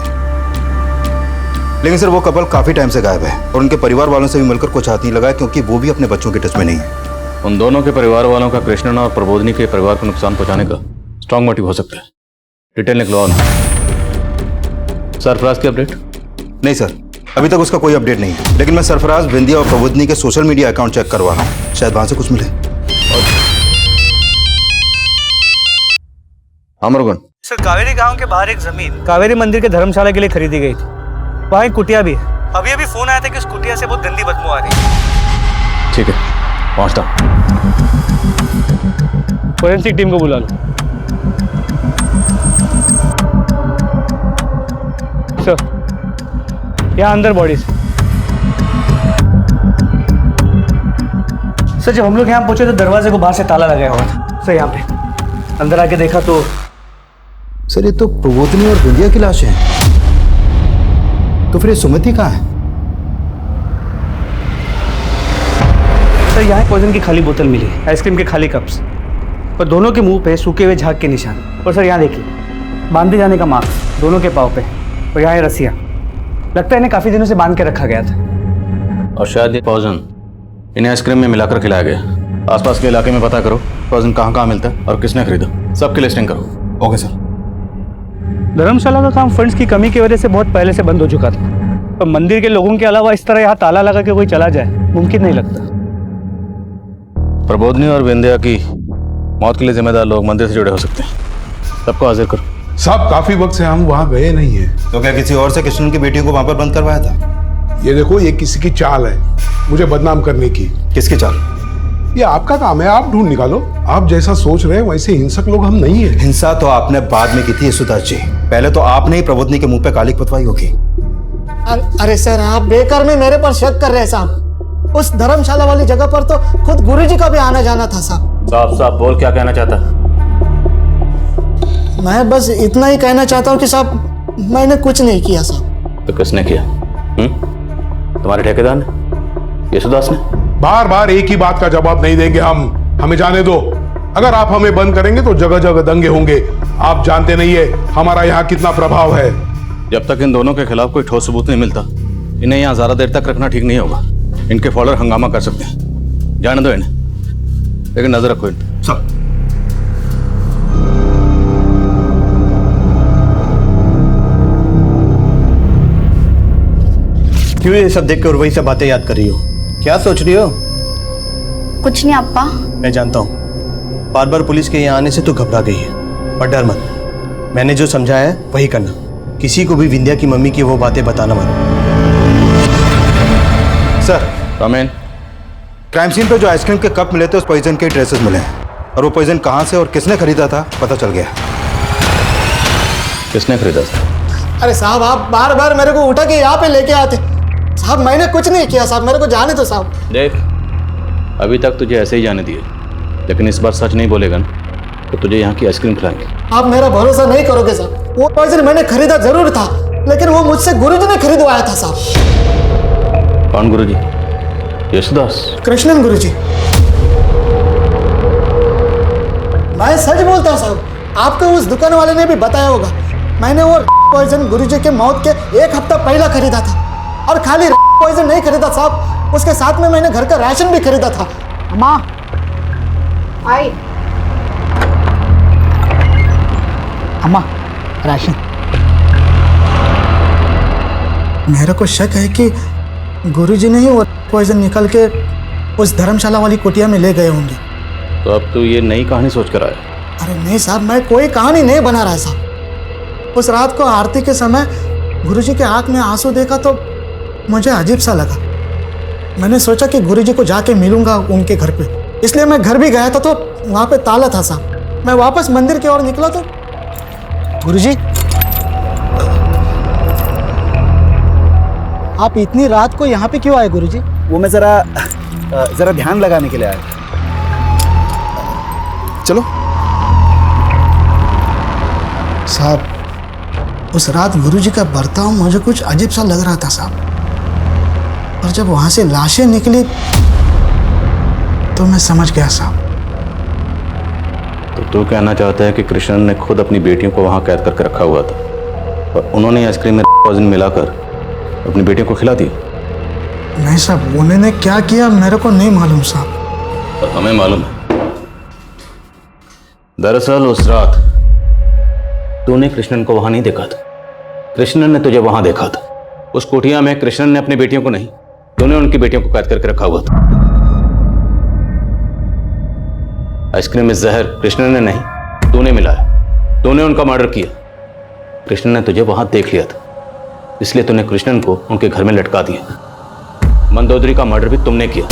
लेकिन सर, वो कपल काफी टाइम से गायब है और उनके परिवार वालों से भी मिलकर कुछ हाथ नहीं लगा, क्योंकि वो भी अपने बच्चों के टच में नहीं है। उन दोनों के परिवार वालों का कृष्णन और प्रबोधिनी के परिवार को नुकसान पहुंचाने का स्ट्रॉन्ग मोटिव हो सकता है। डिटेल निकलो ऑन। सरफराज की अपडेट? नहीं सर, अभी तक उसका कोई अपडेट नहीं है, लेकिन मैं सरफराज, विंध्या और प्रबोधिनी के सोशल मीडिया अकाउंट चेक करवा रहा हूँ, शायद वहां से कुछ मिले। अमरगुन सर, कावेरी गांव के बाहर एक जमीन कावेरी मंदिर के धर्मशाला के लिए खरीदी गई थी। वहाँ एक कुटिया भी है। अभी अभी फोन आया था कि उस कुटिया से बहुत गंदी बदबू आ रही है। ठीक है, पहुंचता हूं। फोरेंसिक टीम को बुला लो। सर, यहाँ अंदर बॉडीज। सर, जब हम लोग यहाँ पहुंचे तो दरवाजे को बाहर से ताला लगाया हुआ था। सर, यहाँ पे अंदर आके देखा तो सर, ये तो प्रबोधिनी और विंध्या की लाश है। तो फिर ये सुमति कहाँ है? सर, यहाँ पॉइजन की खाली बोतल मिली, आइसक्रीम के खाली कप्स और दोनों के मुंह पे सूखे हुए झाग के निशान। और सर, यहाँ देखिए, बांधे जाने का मार्क्स दोनों के पाँव पे। और यहाँ रस्सियाँ, लगता है इन्हें काफी दिनों से बांध के रखा गया था। और शायद ये पॉइजन इन्हें आइसक्रीम में मिलाकर खिलाया गया। आसपास के इलाके में पता करो पॉइजन कहाँ मिलता है और किसने खरीदा। सबकी लिस्टिंग करो। Okay sir. धर्मशाला का काम फंड्स की कमी की वजह से बहुत पहले से बंद हो चुका था, पर मंदिर के लोगों के अलावा इस तरह यहाँ ताला लगा के कोई चला जाए मुमकिन नहीं लगता। प्रबोधिनी और विंध्या की मौत के लिए जिम्मेदार लोग मंदिर से जुड़े हो सकते हैं। सबको हाजिर करो। साहब काफी वक्त से हम वहां गए नहीं हैं। तो क्या किसी और से कृष्णन की बेटियों को वहां पर बंद करवाया था? ये देखो, ये किसी की चाल है मुझे बदनाम करने की। किसकी चाल? ये आपका काम है, आप ढूंढ निकालो। आप जैसा सोच रहे हैं वैसे हिंसक लोग हम नहीं है। हिंसा तो आपने बाद में की थी यशोदास जी, पहले तो आपने ही प्रबोधनी के मुंह पे कालिक पतवाई होगी। अरे सर, आप बेकार में मेरे पर शक कर रहे हैं साहब। उस धर्मशाला वाली जगह पर तो खुद गुरुजी का भी आना जाना था साहब। साफ साफ बोल, क्या कहना चाहता है? मैं बस इतना ही कहना चाहता हूँ कि साहब मैंने कुछ नहीं किया साहब। तो किसने किया? तुम्हारे ठेकेदार ने, यशोदास ने? बार बार एक ही बात का जवाब नहीं देंगे हम, हमें जाने दो। अगर आप हमें बंद करेंगे तो जगह जगह दंगे होंगे। आप जानते नहीं है हमारा यहाँ कितना प्रभाव है। जब तक इन दोनों के खिलाफ कोई ठोस सबूत नहीं मिलता, इन्हें यहाँ ज्यादा देर तक रखना ठीक नहीं होगा। इनके फॉलोअर हंगामा कर सकते हैं, जाने दो इन्हें, लेकिन नजर रखो इन पे। सब क्यों ये सब देख कर वही सब बातें याद कर रही हो? क्या सोच रही हो? कुछ नहीं अप्पा। मैं जानता हूँ बार बार पुलिस के यहाँ आने से तू घबरा गई है, पर डर मत। मैंने जो समझा है वही करना। किसी को भी विंध्या की मम्मी की वो बातें बताना मत। सर, कमेन। क्राइम सीन पे जो आइसक्रीम के कप मिले थे उस पॉइजन के ट्रेसेस मिले हैं, और वो पॉइजन कहाँ से और किसने खरीदा था पता चल गया। किसने खरीदा था? अरे साहब, आप बार बार मेरे को उठा के यहाँ पे लेके आते। साहब मैंने कुछ नहीं किया साहब, मेरे को जाने दो साहब। देख, अभी तक तुझे ऐसे ही जाने दिए, लेकिन इस बार सच नहीं बोलेगा ना तो तुझे यहाँ की आइसक्रीम खिलाएंगे। आप मेरा भरोसा नहीं करोगे साहब। वो पॉइजन मैंने खरीदा जरूर था, लेकिन वो मुझसे गुरुजी ने खरीदवाया था साहब। कौन गुरुजी? यशोदास? कृष्णन गुरुजी। मैं सच बोलता हूँ साहब, आपको उस दुकान वाले ने भी बताया होगा। मैंने वो पॉइजन गुरुजी के मौत के 1 हफ्ता पहले खरीदा था, और खाली पॉइजन नहीं खरीदा साहब, उसके साथ में मैंने घर का राशन भी खरीदा था। अम्मा आई। अम्मा, राशन। मेरे को शक है कि गुरुजी ने ही वो पॉइजन निकल के उस धर्मशाला वाली कुटिया में ले गए होंगे। तो अब तू ये नई कहानी सोच कर आया? अरे नहीं साहब, मैं कोई कहानी नहीं बना रहा साहब। उस रात को आरती के समय गुरुजी के आंख में आंसू देखा तो मुझे अजीब सा लगा। मैंने सोचा कि गुरुजी को जाके मिलूंगा उनके घर पे, इसलिए मैं घर भी गया था तो वहां पे ताला था साहब। मैं वापस मंदिर की ओर निकला तो गुरुजी, आप इतनी रात को यहाँ पे क्यों आए गुरुजी? वो मैं जरा ध्यान लगाने के लिए आया। चलो साहब, उस रात गुरुजी का बर्ताव मुझे कुछ अजीब सा लग रहा था साहब, और जब वहां से लाशें निकली तो मैं समझ गया साहब। तो तू कहना चाहता है कि कृष्णन ने खुद अपनी बेटियों को वहां कैद करके रखा हुआ था और उन्होंने आइसक्रीम में पॉइजन मिलाकर अपनी बेटियों को खिला दिया? नहीं साहब, उन्होंने क्या किया मेरे को नहीं मालूम साहब। और हमें मालूम है। दरअसल उस रात तूने कृष्णन को वहां नहीं देखा था, कृष्णन ने तुझे वहां देखा था। उस कुटिया में कृष्णन ने अपनी बेटियों को नहीं, तूने उनकी बेटियों को कैद करके रखा हुआ था। आइसक्रीम में जहर कृष्णन ने नहीं, तूने मिलाया। तूने उनका मर्डर किया। कृष्णन ने तुझे वहां देख लिया था, इसलिए तूने कृष्णन को उनके घर में लटका दिया। मंदोदरी का मर्डर भी तुमने किया।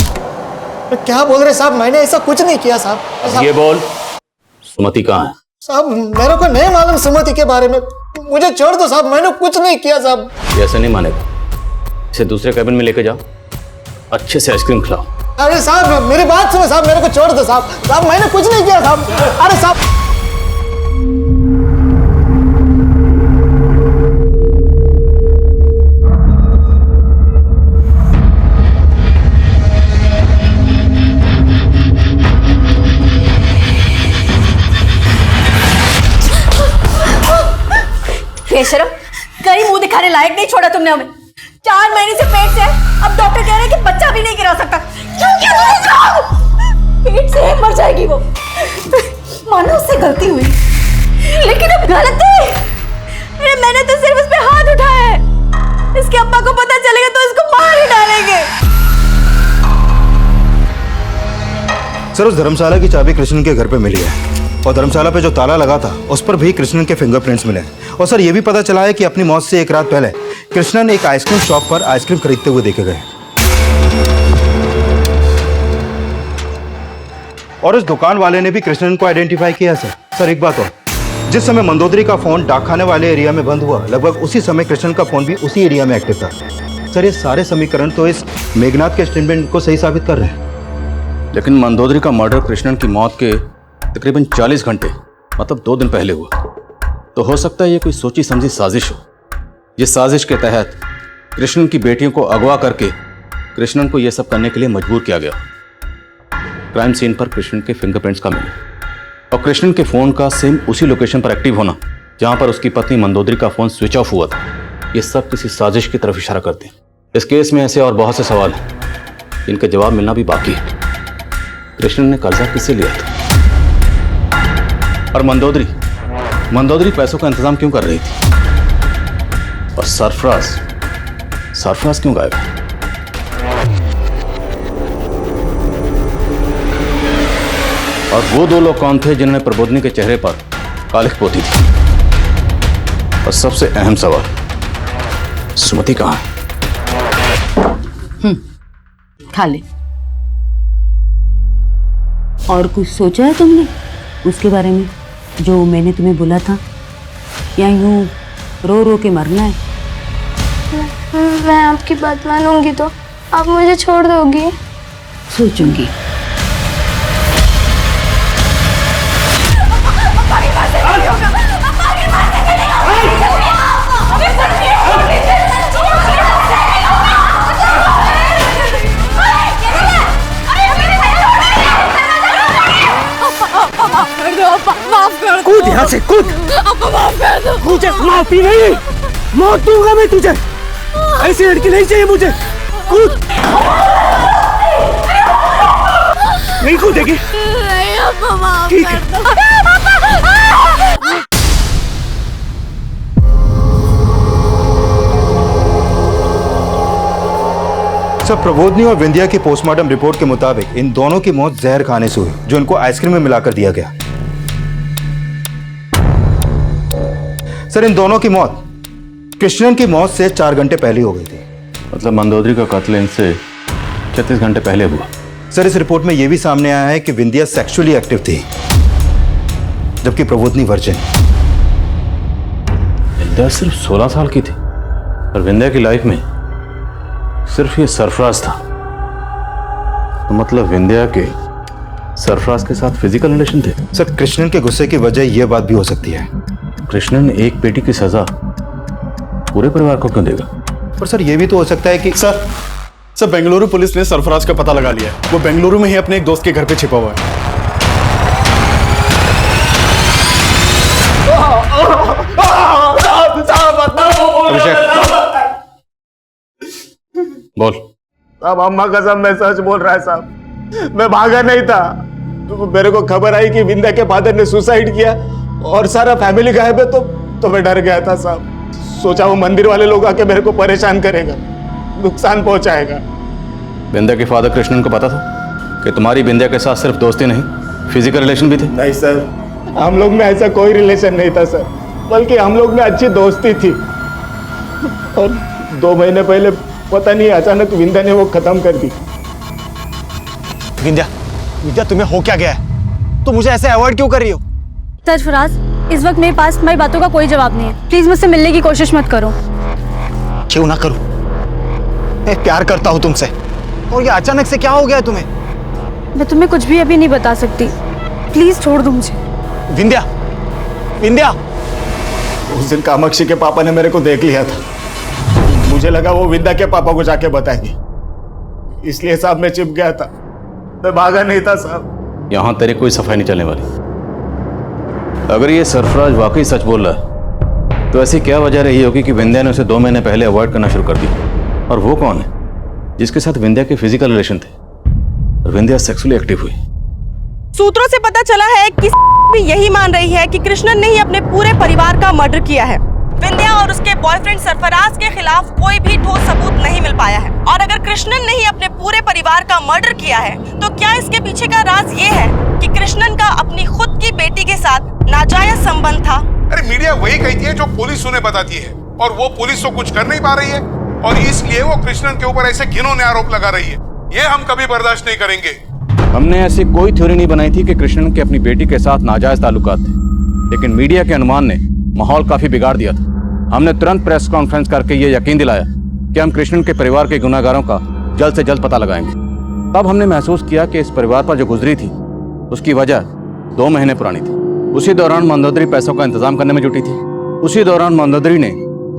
तो क्या बोल रहे साहब? मैंने ऐसा कुछ नहीं किया साहब। ये बोल, सुमति कहाँ है? साहब मेरे को नहीं मालूम सुमति के बारे में, मुझे छोड़ दो साहब, मैंने कुछ नहीं किया साहब। ये ऐसे नहीं मानेगा, इसे दूसरे कैबिन में लेके जाओ, अच्छे से आइसक्रीम खिलाओ। अरे साहब मेरी बात सुनो साहब, मेरे को छोड़ दो साहब। साहब मैंने कुछ नहीं किया साहब। अरे साहब, बेशरम, कहीं मुंह दिखाने लायक नहीं छोड़ा तुमने हमें। 4 महीने से पेट से है, अब डॉक्टर कह रहे हैं कि बच्चा भी नहीं गिरा सकता। क्यों क्या? पेट से मर जाएगी वो। मानो उससे गलती हुई, लेकिन अब गलती। अरे मैंने तो सिर्फ उस पे हाथ उठाया है। इसके अब्बा को पता चलेगा तो इसको मार ही डालेंगे। सर, उस धर्मशाला की चाबी कृष्ण के घर पे मिली है। और धर्मशाला पे जो ताला लगा था उस पर भी कृष्णन के फिंगरप्रिंट्स मिले। और सर ये भी पता चला है कि अपनी मौत से एक रात पहले कृष्णन एक आइसक्रीम शॉप पर आइसक्रीम खरीदते हुए देखे गए। और उस दुकान वाले ने भी कृष्णन को आइडेंटिफाई किया सर एक बात और, जिस समय मंदोदरी का फोन डाकखाने वाले एरिया में बंद हुआ लगभग उसी समय कृष्णन का फोन भी उसी एरिया में एक्टिव था। सर ये सारे समीकरण तो इस मेघनाथ के स्टेटमेंट को सही साबित कर रहे हैं। लेकिन मंदोदरी का मर्डर कृष्णन की मौत के तकरीबन 40 घंटे मतलब 2 दिन पहले हुआ, तो हो सकता है ये कोई सोची समझी साजिश हो, जिस साजिश के तहत कृष्णन की बेटियों को अगवा करके कृष्णन को यह सब करने के लिए मजबूर किया गया। क्राइम सीन पर कृष्णन के फिंगरप्रिंट्स का मिले और कृष्णन के फोन का सेम उसी लोकेशन पर एक्टिव होना जहां पर उसकी पत्नी मंदोदरी का फोन स्विच ऑफ हुआ था, ये सब किसी साजिश की तरफ इशारा करते हैं। इस केस में ऐसे और बहुत से सवाल हैं जिनका जवाब मिलना भी बाकी है। कृष्णन ने कर्जा किससे लिया था? और मंदोदरी पैसों का इंतजाम क्यों कर रही थी? और सरफराज क्यों गायब है? और वो 2 लोग कौन थे जिन्होंने प्रबोधनी के चेहरे पर कालिख पोती थी? और सबसे अहम सवाल, सुमति कहाँ है? खा ले। और कुछ सोचा है तुमने उसके बारे में जो मैंने तुम्हें बोला था, या यूं रो रो के मरना है? मैं आपकी बात मानूंगी तो आप मुझे छोड़ दोगी? सोचूंगी। कूद यहाँ से, कूद। माफ कर दो। मुझे माफी नहीं, मौत दूंगा मैं तुझे। ऐसी लड़की नहीं चाहिए मुझे। कूद। नहीं कूदेगी? नहीं अब्बा, माफ ठीक कर है। दो। सर प्रबोधनी और विंध्या की पोस्टमार्टम रिपोर्ट के मुताबिक इन दोनों की मौत जहर खाने से हुई, जो इनको आइसक्रीम में मिलाकर दिया गया। सर इन दोनों की मौत कृष्णन की मौत से 4 घंटे पहले हो गई थी। मतलब मंदोदरी का कत्ल इनसे 36 घंटे पहले हुआ। सर इस रिपोर्ट में यह भी सामने आया है कि विंध्या सेक्सुअली एक्टिव थी जबकि प्रबोधनी वर्जिन। विंध्या सिर्फ 16 साल की थी और विंध्या की लाइफ में सिर्फ ये सरफराज था, तो मतलब विंध्या के सरफराज के साथ फिजिकल रिलेशन थे। सर कृष्णन के गुस्से की वजह यह बात भी हो सकती है। कृष्णन एक बेटी की सजा पूरे परिवार को क्यों देगा? और सर यह भी तो हो सकता है कि सर बेंगलुरु पुलिस ने सरफराज का पता लगा लिया है। वो बेंगलुरु में ही अपने एक दोस्त के घर पे छिपा हुआ है। बोल। साहब अम्मा कसम मैं सच बोल रहा है साहब, मैं भागा नहीं था। तो मेरे को खबर आई कि विंध्या के फादर ने सुसाइड किया और सारा फैमिली गायब है, तो मैं डर गया था साहब। सोचा वो मंदिर वाले लोग आके मेरे को परेशान करेगा, नुकसान पहुंचाएगा। विंध्या के फादर कृष्णन को पता था कि तुम्हारी विंध्या के साथ सिर्फ दोस्ती नहीं फिजिकल रिलेशन भी थे? नहीं सर, हम लोग में ऐसा कोई रिलेशन नहीं था सर, बल्कि हम लोग में अच्छी दोस्ती थी। और 2 महीने पहले पता नहीं अचानक विंध्या ने वो खत्म कर दी। विंध्या तुम्हें हो क्या गया है? तुम मुझे ऐसे अवॉइड क्यों कर रही हो? सरफराज, इस वक्त मेरे पास तुम्हारी बातों का कोई जवाब नहीं है। प्लीज मुझसे मिलने की कोशिश मत करो। क्यों ना करूं? मैं प्यार करता हूं तुमसे, और ये अचानक से क्या हो गया तुम्हें? मैं तुम्हें कुछ भी अभी नहीं बता सकती, प्लीज छोड़ दो मुझे। विंध्या उस दिन कामाक्षी के पापा ने मेरे को देख लिया था, मुझे लगा वो विंध्या के पापा को जाके बताएंगे, इसलिए साहब मैं चिप गया था, मैं भागा नहीं था साहब। यहां तेरी कोई सफाई नहीं चलने वाली। अगर ये सरफराज वाकई सच बोल रहा है तो ऐसी क्या वजह रही होगी कि विंध्या ने उसे 2 महीने पहले अवॉइड करना शुरू कर दिया? और वो कौन है जिसके साथ विंध्या के फिजिकल रिलेशन थे और विंध्या सेक्सुअली एक्टिव हुई? सूत्रों से पता चला है कि भी यही मान रही है कि कृष्णन ने ही अपने पूरे परिवार का मर्डर किया है। विंध्या और उसके बॉयफ्रेंड सरफराज के खिलाफ कोई भी ठोस सबूत नहीं मिल पाया है। और अगर कृष्णन ने ही अपने पूरे परिवार का मर्डर किया है तो क्या इसके पीछे का राज ये है कि कृष्णन का अपनी खुद की बेटी के साथ नाजायज संबंध था? अरे मीडिया वही कहती है जो पुलिस उन्हें बताती है, और वो पुलिस तो कुछ कर नहीं पा रही है, और इसलिए वो कृष्णन के ऊपर ऐसे घिनौने आरोप लगा रही है। ये हम कभी बर्दाश्त नहीं करेंगे। हमने ऐसी कोई थ्योरी नहीं बनाई थी कि कृष्णन के अपनी बेटी के साथ नाजायज ताल्लुकात थे, लेकिन मीडिया के अनुमान ने माहौल काफी बिगाड़ दिया था। हमने तुरंत प्रेस कॉन्फ्रेंस करके ये यकीन दिलाया कि हम कृष्णन के परिवार के गुनाहगारों का जल्द से जल्द पता लगाएंगे। तब हमने महसूस किया कि इस परिवार पर जो गुजरी थी उसकी वजह 2 महीने पुरानी थी। उसी दौरान मंदोदरी पैसों का इंतजाम करने में जुटी थी। उसी दौरान मंदोदरी ने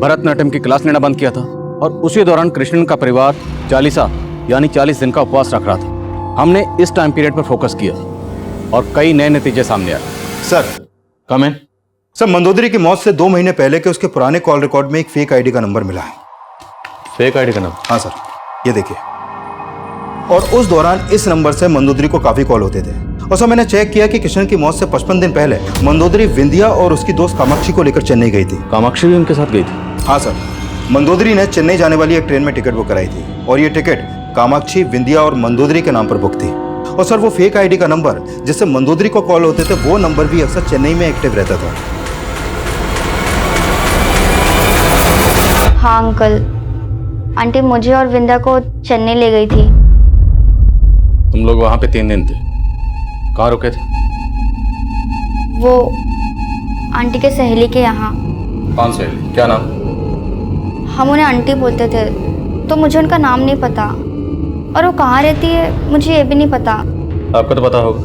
भरतनाट्यम की क्लास लेना बंद किया था, और उसी दौरान कृष्णन का परिवार चालीसा यानी 40 दिन का उपवास रख रहा था। हमने इस टाइम पीरियड पर फोकस किया और कई नए नतीजे सामने आए। सर कम इन। सर, मंदोदरी की मौत से 2 महीने पहले के उसके पुराने कॉल रिकॉर्ड में एक फेक आईडी का नंबर मिला है। फेक आईडी का नंबर? हाँ सर, ये देखिए। और उस दौरान इस नंबर से मंदोदरी को काफी कॉल होते थे। और सर, मैंने चेक किया कि किशन की मौत से 55 दिन पहले मंदोदरी विंध्या और उसकी दोस्त कामाक्षी को लेकर चेन्नई गई थी। कामाक्षी भी उनके साथ गई थी? हाँ सर, मंदोदरी ने चेन्नई जाने वाली एक ट्रेन में टिकट बुक कराई थी, और ये टिकट कामाक्षी, विंध्या और मंदोदरी के नाम पर बुक थी। और सर, वो फेक आईडी का नंबर जिससे मंदोदरी को कॉल होते थे, वो नंबर भी अक्सर चेन्नई में एक्टिव रहता था। हाँ अंकल, आंटी मुझे और विंध्या को चेन्नई ले गई थी। तुम लोग वहां पे 3 दिन थे, कहाँ रुके थे? वो आंटी के सहेली के यहाँ। कौन सहेली? क्या नाम? हम उन्हें आंटी बोलते थे, तो मुझे उनका नाम नहीं पता, और वो कहाँ रहती है मुझे ये भी नहीं पता। आपको तो पता होगा।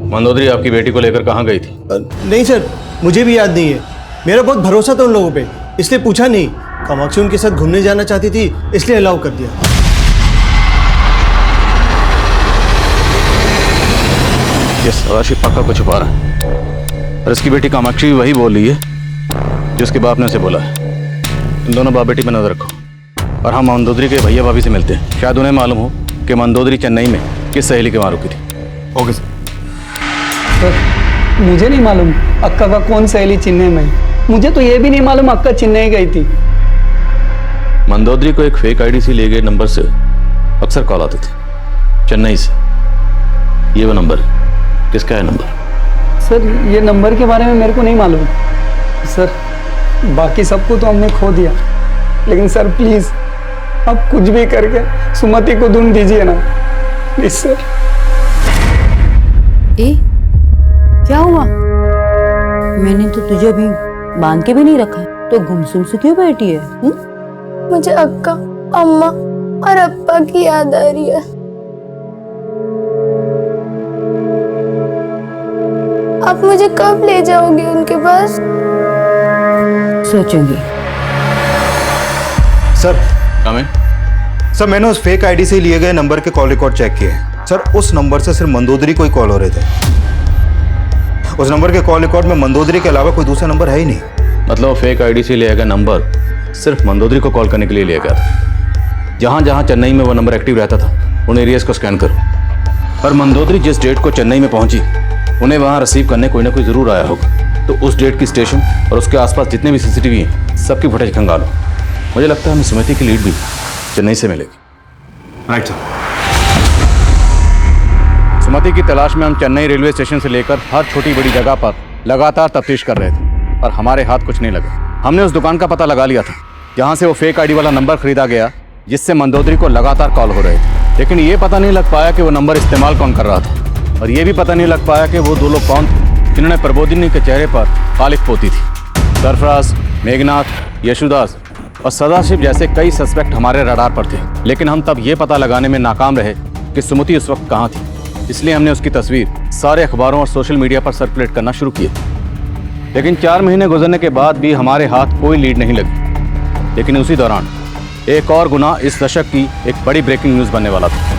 मंदोदरी आपकी बेटी को लेकर कहाँ गई थी? नहीं सर, मुझे भी याद नहीं है। मेरा बहुत भरोसा था उन लोगों पे, इसलिए पूछा नहीं। कामाक्षी उनके साथ घूमने जाना चाहती थी, इसलिए अलाउ कर दिया। ये सदाशिव पक्का को छुपा रहा है, और इसकी बेटी कामाक्षी भी वही बोल रही है जिसके बाप ने उसे बोला है। तुम दोनों बाप बेटी पर नजर रखो, और हम मंदोदरी के भैया भाभी से मिलते हैं। शायद उन्हें मालूम हो कि मंदोदरी चेन्नई में किस सहेली के वहां रुकी थी। Okay sir. मुझे नहीं मालूम अक्का का कौन सहेली चेन्नई में। मुझे तो ये भी नहीं मालूम अक्का चेन्नई गई थी। मंदोदरी को एक फेक आईडी से लिए गए नंबर से अक्सर कॉल आते थे चेन्नई से। ये वो नंबर है। किसका है नंबर? सर, ये नंबर के बारे में मेरे को नहीं मालूम सर। बाकी सबको तो हमने खो दिया, लेकिन सर प्लीज आप कुछ भी करके सुमति को ढूंढ दीजिए ना, प्लीज सर। ए, क्या हुआ? मैंने तो तुझे अभी बांध के भी नहीं रखा, तो गुमसुम से क्यों बैठी है? मुझे अक्का, अम्मा और अप्पा की याद आ रही है। आप मुझे कब ले जाओगे उनके पास? सोचूंगी। सर कमें। सर, मैंने उस फेक आईडी से लिए गए नंबर के कॉल रिकॉर्ड चेक किए। सर, उस नंबर से सिर्फ मंदोदरी को ही कॉल हो रहे थे। उस नंबर के कॉल रिकॉर्ड में मंदोदरी के अलावा कोई दूसरा नंबर है ही नहीं। मतलब फेक आईडी से लिया गया नंबर सिर्फ मंदोदरी को कॉल करने के लिए लिया गया था। जहां जहां चेन्नई में वो नंबर एक्टिव रहता था उन एरियाज को स्कैन करो। और मंदोदरी जिस डेट को चेन्नई में पहुंची, उन्हें वहां रिसीव करने कोई ना कोई जरूर आया होगा। तो उस डेट की स्टेशन और उसके आसपास जितने भी सीसीटीवी हैं, सबकी फुटेज खंगालो। मुझे लगता है हमें सुमति की लीड भी चेन्नई से मिलेगी। Right sir. सुमति की तलाश में हम चेन्नई रेलवे स्टेशन से लेकर हर छोटी बड़ी जगह पर लगातार तफ्तीश कर रहे थे, पर हमारे हाथ कुछ नहीं लगा। हमने उस दुकान का पता लगा लिया था जहां से वो फेक आईडी वाला नंबर खरीदा गया, जिससे मंदोदरी को लगातार कॉल हो रहे थे। लेकिन ये पता नहीं लग पाया कि वो नंबर इस्तेमाल कौन कर रहा था, और ये भी पता नहीं लग पाया कि वो 2 लोग कौन थे जिन्होंने प्रबोधिनी के चेहरे पर कालिख पोती थी। सरफराज, मेघनाथ, यशुदास और सदाशिव जैसे कई सस्पेक्ट हमारे रडार पर थे, लेकिन हम तब ये पता लगाने में नाकाम रहे कि सुमति उस वक्त कहाँ थी। इसलिए हमने उसकी तस्वीर सारे अखबारों और सोशल मीडिया पर सर्कुलेट करना शुरू किया। लेकिन 4 महीने गुजरने के बाद भी हमारे हाथ कोई लीड नहीं लगी। लेकिन उसी दौरान एक और गुना इस दशक की एक बड़ी ब्रेकिंग न्यूज़ बनने वाला था।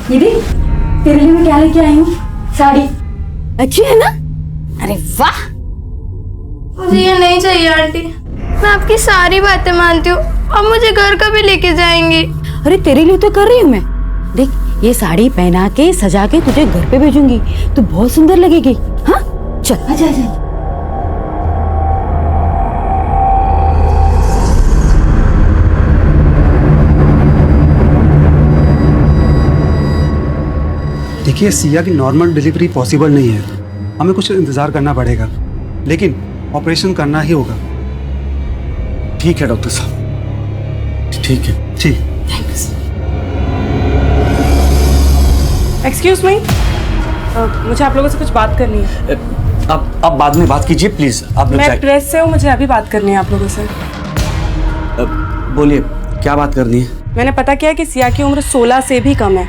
दीदी, तेरे लिए मैं क्या लेके आई हूँ? साड़ी अच्छी है ना? अरे वाह, मुझे ये नहीं चाहिए आंटी। मैं आपकी सारी बातें मानती हूँ। अब मुझे घर का भी लेके जाएंगी। अरे तेरे लिए तो कर रही हूँ मैं। देख, ये साड़ी पहना के सजा के तुझे घर पे भेजूंगी। तू बहुत सुंदर लगेगी। हाँ चल आजा आजा। देखिए, सिया की नॉर्मल डिलीवरी पॉसिबल नहीं है। हमें कुछ इंतज़ार करना पड़ेगा, लेकिन ऑपरेशन करना ही होगा। ठीक है डॉक्टर साहब, ठीक है। ठीक। एक्सक्यूज मी, मुझे आप लोगों से कुछ बात करनी है। आप बाद में बात कीजिए प्लीज। आप लोग मैं प्रेस से हूँ, मुझे अभी बात करनी है आप लोगों से। बोलिए, क्या बात करनी है? मैंने पता किया कि सिया की उम्र 16 से भी कम है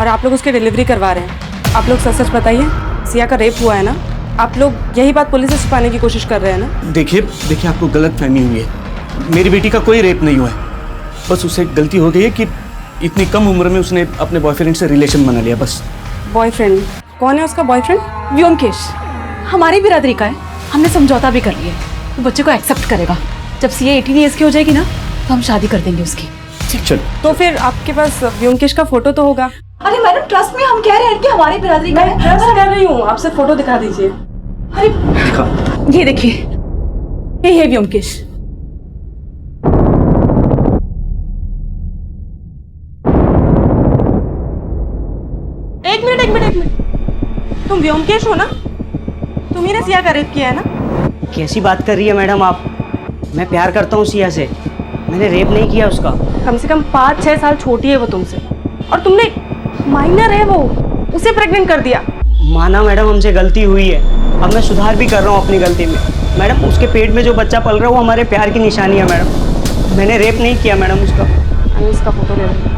और आप लोग उसकी डिलीवरी करवा रहे हैं। आप लोग सच सच बताइए, सिया का रेप हुआ है ना? आप लोग यही बात पुलिस से छुपाने की कोशिश कर रहे हैं ना? देखिए आपको गलत फहमी हुई है। मेरी बेटी का कोई रेप नहीं हुआ है। बस उसे गलती हो गई है कि इतनी कम उम्र में उसने अपने बॉयफ्रेंड से रिलेशन बना लिया बस। बॉयफ्रेंड? कौन है उसका बॉयफ्रेंड? व्योमकेश हमारी बिरादरी का है। हमने समझौता भी कर लिया है। वो बच्चे को एक्सेप्ट करेगा। जब सीए 18 ईयर्स की हो जाएगी ना, तो हम शादी कर देंगे उसकी। चल। तो फिर आपके पास व्योमकेश का फोटो तो होगा? अरे मैडम, ट्रस्ट में हम कह रहे हैं कि हमारी बिरादरी का है। मैं ट्रस्ट कर रही हूँ, आप सिर्फ फोटो दिखा दीजिए। अरे ये देखिए, ये है व्योमकेश। एक मिनट, तुम व्योमकेश हो ना? तुम्ही ने सिया का रेप किया है ना? कैसी बात कर रही है मैडम आप? मैं प्यार करता हूँ सिया से, मैंने रेप नहीं किया उसका। कम से कम 5-6 साल छोटी है वो तुमसे, और तुमने माइनर है वो, उसे प्रेग्नेंट कर दिया। माना मैडम, हमसे गलती हुई है। अब मैं सुधार भी कर रहा हूँ अपनी गलती में। मैडम, उसके पेट में जो बच्चा पल रहा है वो हमारे प्यार की निशानी है मैडम। मैंने रेप नहीं किया मैडम उसका। मैं इसका फोटो ले रही हूँ।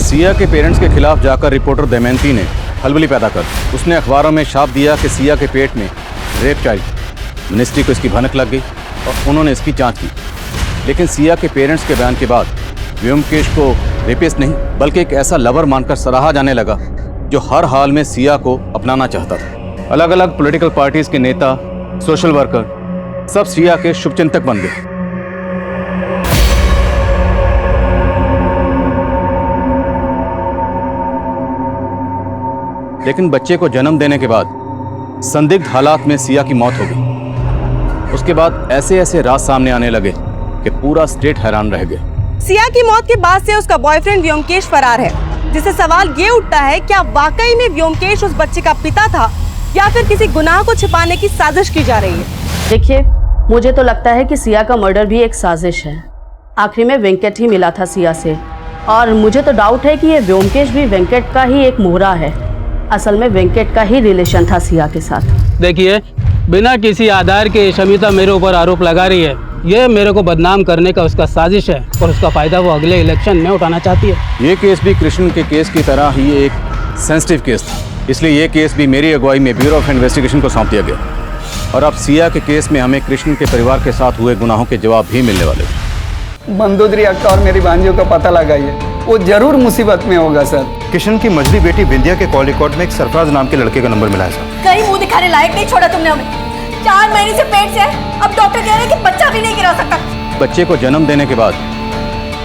सिया के पेरेंट्स के खिलाफ जाकर रिपोर्टर दमयंती ने खलबली पैदा कर उसने अखबारों में छाप दिया कि सिया के पेट में रेप चाइल्ड। मिनिस्ट्री को इसकी भनक लग गई और उन्होंने इसकी जांच की, लेकिन सिया के पेरेंट्स के बयान के बाद व्योमकेश को रेपिस्ट नहीं बल्कि एक ऐसा लवर मानकर सराहा जाने लगा जो हर हाल में सिया को अपनाना चाहता था। अलग अलग पॉलिटिकल पार्टीज के नेता, सोशल वर्कर सब सिया के शुभचिंतक बन गए। लेकिन बच्चे को जन्म देने के बाद संदिग्ध हालात में सिया की मौत हो गई। उसके बाद ऐसे ऐसे राज सामने आने लगे कि पूरा स्टेट हैरान रह गए। सिया की मौत के बाद से उसका बॉयफ्रेंड व्योमकेश फरार है, जिससे सवाल ये उठता है क्या वाकई में व्योमकेश उस बच्चे का पिता था या फिर किसी गुनाह को छिपाने की साजिश की जा रही है। देखिए, मुझे तो लगता है कि सिया का मर्डर भी एक साजिश है। आखिरी में वेंकट ही मिला था सिया से, और मुझे तो डाउट है कि ये व्योमकेश भी वेंकट का ही एक मोहरा है। असल में वेंकट का ही रिलेशन था सिया के साथ। देखिए, बिना किसी आधार के शमिता मेरे ऊपर आरोप लगा रही है। ये मेरे को बदनाम करने का उसका साजिश है और उसका फायदा वो अगले इलेक्शन में उठाना चाहती है। ये केस भी कृष्ण के केस की तरह ही एक सेंसिटिव केस था, इसलिए ये केस भी मेरी अगुवाई में ब्यूरो ऑफ इन्वेस्टिगेशन को सौंप दिया गया। और अब सिया के केस में हमें कृष्ण के परिवार के साथ हुए गुनाहों के जवाब भी मिलने वाले हैं। मंदोदरी अक्का और मेरी भांजियों का पता लगाइए, वो जरूर मुसीबत में होगा सर। किशन की मझली बेटी विंध्या के कॉल रिकॉर्ड में एक सरफराज नाम के लड़के का नंबर मिला है सर। कहीं मुंह दिखाने लायक नहीं छोड़ा तुमने हमें। 4 महीने से पेट से है, अब डॉक्टर कह रहे हैं कि बच्चा भी नहीं गिरा सकता। बच्चे को जन्म देने के बाद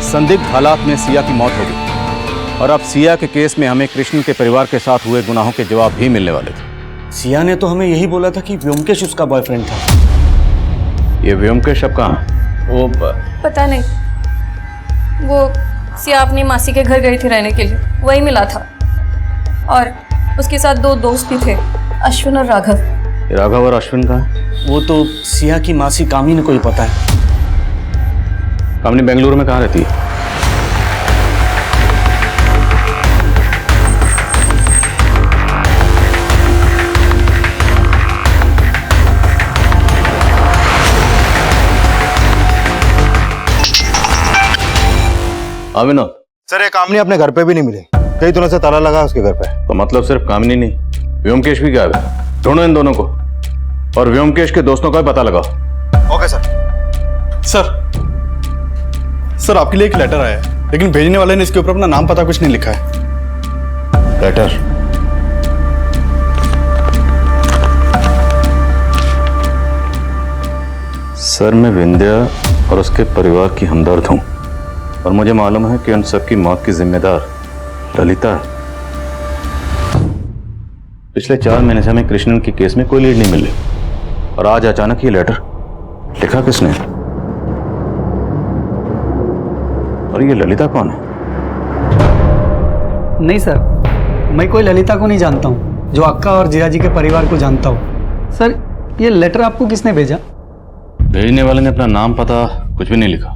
संदिग्ध हालात में सिया की मौत हो गई, और अब सिया के केस में हमें कृष्ण के परिवार के साथ हुए गुनाहों के जवाब भी मिलने वाले थे। सिया ने तो हमें यही बोला था कि व्योमकेश उसका बॉयफ्रेंड था। ये व्योमकेश अब कहाँ? वो पता नहीं, वो सिया अपनी मासी के घर गई थी रहने के लिए, वही मिला था। और उसके साथ 2 दोस्त भी थे, अश्विन और राघव। राघव और अश्विन कहाँ है? वो तो सिया की मासी कामिनी को ही पता है। कामिनी बेंगलुरु में कहाँ रहती है? विनोद सर, ये कामिनी अपने घर पे भी नहीं मिली। कई दिनों से ताला लगा उसके घर पे। तो मतलब सिर्फ कामिनी नहीं, व्योमकेश भी गायब है। ढूंढो इन दोनों को और व्योमकेश के दोस्तों का भी पता लगाओ। Okay sir. सर आपके लिए एक लेटर आया है, लेकिन भेजने वाले ने इसके ऊपर अपना नाम पता कुछ नहीं लिखा है। लेटर? सर, मैं विंध्या और उसके परिवार की हमदर्द हूं और मुझे मालूम है कि उन सबकी मौत की जिम्मेदार ललिता है। पिछले 4 महीने से हमें कृष्णन की केस में कोई लीड नहीं मिली और आज अचानक ये लेटर लिखा किसने? और ये ललिता कौन है? नहीं सर, मैं कोई ललिता को नहीं जानता हूँ, जो अक्का और जिया जी के परिवार को जानता हूँ। सर, ये लेटर आपको किसने भेजा? भेजने वाले ने अपना नाम पता कुछ भी नहीं लिखा,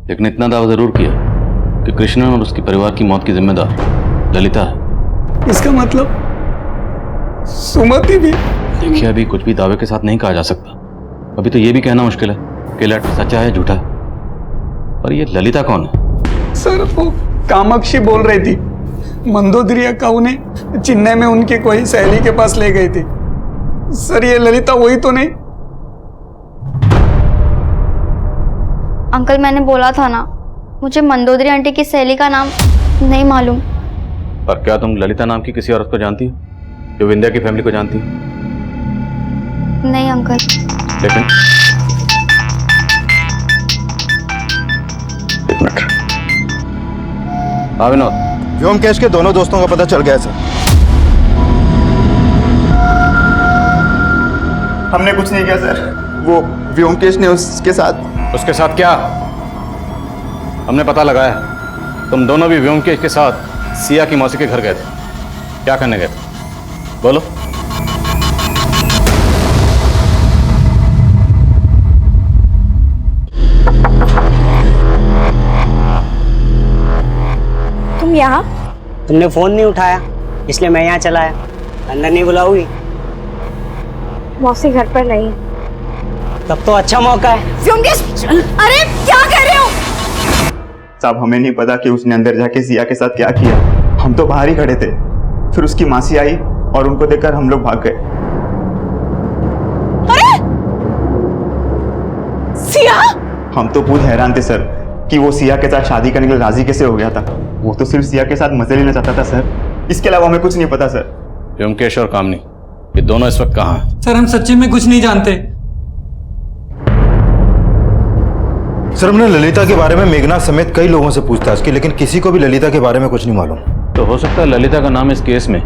लेकिन इतना दावा जरूर किया कि कृष्णन और उसके परिवार की मौत की जिम्मेदार ललिता है। इसका मतलब सुमति भी? देखिए, अभी कुछ भी दावे के साथ नहीं कहा जा सकता। अभी तो ये भी कहना मुश्किल है कि लेटर सच्चा है झूठा है। और ये ललिता कौन है? सर, वो कामाक्षी बोल रही थी, मंदोदरी अक्का उन्हें चेन्नई में उनके कोई सहेली के पास ले गई थी। सर, ये ललिता वही तो नहीं? अंकल, मैंने बोला था ना, मुझे मंदोदरी आंटी की सहेली का नाम नहीं मालूम। और क्या तुम ललिता नाम की किसी औरत को जानती हो जो विंध्या की फैमिली को जानती हो? नहीं अंकल। लेकिन एक मिनट। हाँ विनोद, व्योमकेश के दोनों दोस्तों का पता चल गया सर। हमने कुछ नहीं किया सर, वो व्योमकेश ने उसके साथ क्या? हमने पता लगाया, तुम दोनों भी व्योमकेश के साथ सिया की मौसी के घर गए थे। क्या करने गए थे? बोलो। तुम यहाँ? तुमने फोन नहीं उठाया इसलिए मैं यहाँ चला आया। अंदर नहीं बुलाओगी? मौसी घर पर नहीं। तब तो अच्छा मौका है। अरे क्या कह रहे हो? साहब, हमें नहीं पता कि उसने अंदर जाके सिया के साथ क्या किया। हम तो बाहर ही खड़े थे, फिर उसकी मासी आई और उनको देखकर हम लोग भाग गए। अरे सिया? हम तो खुद हैरान थे सर कि वो सिया के साथ शादी करने के लिए राजी कैसे हो गया था। वो तो सिर्फ सिया के साथ मजे लेना चाहता था सर, इसके अलावा हमें कुछ नहीं पता सर। व्योमकेश और कामनी, ये दोनों इस वक्त कहाँ हैं? सर, हम सच्ची में कुछ नहीं जानते। सर, हमने ललिता के बारे में मेघना समेत कई लोगों से पूछताछ की, लेकिन किसी को भी ललिता के बारे में कुछ नहीं मालूम। तो हो सकता है ललिता का नाम इस केस में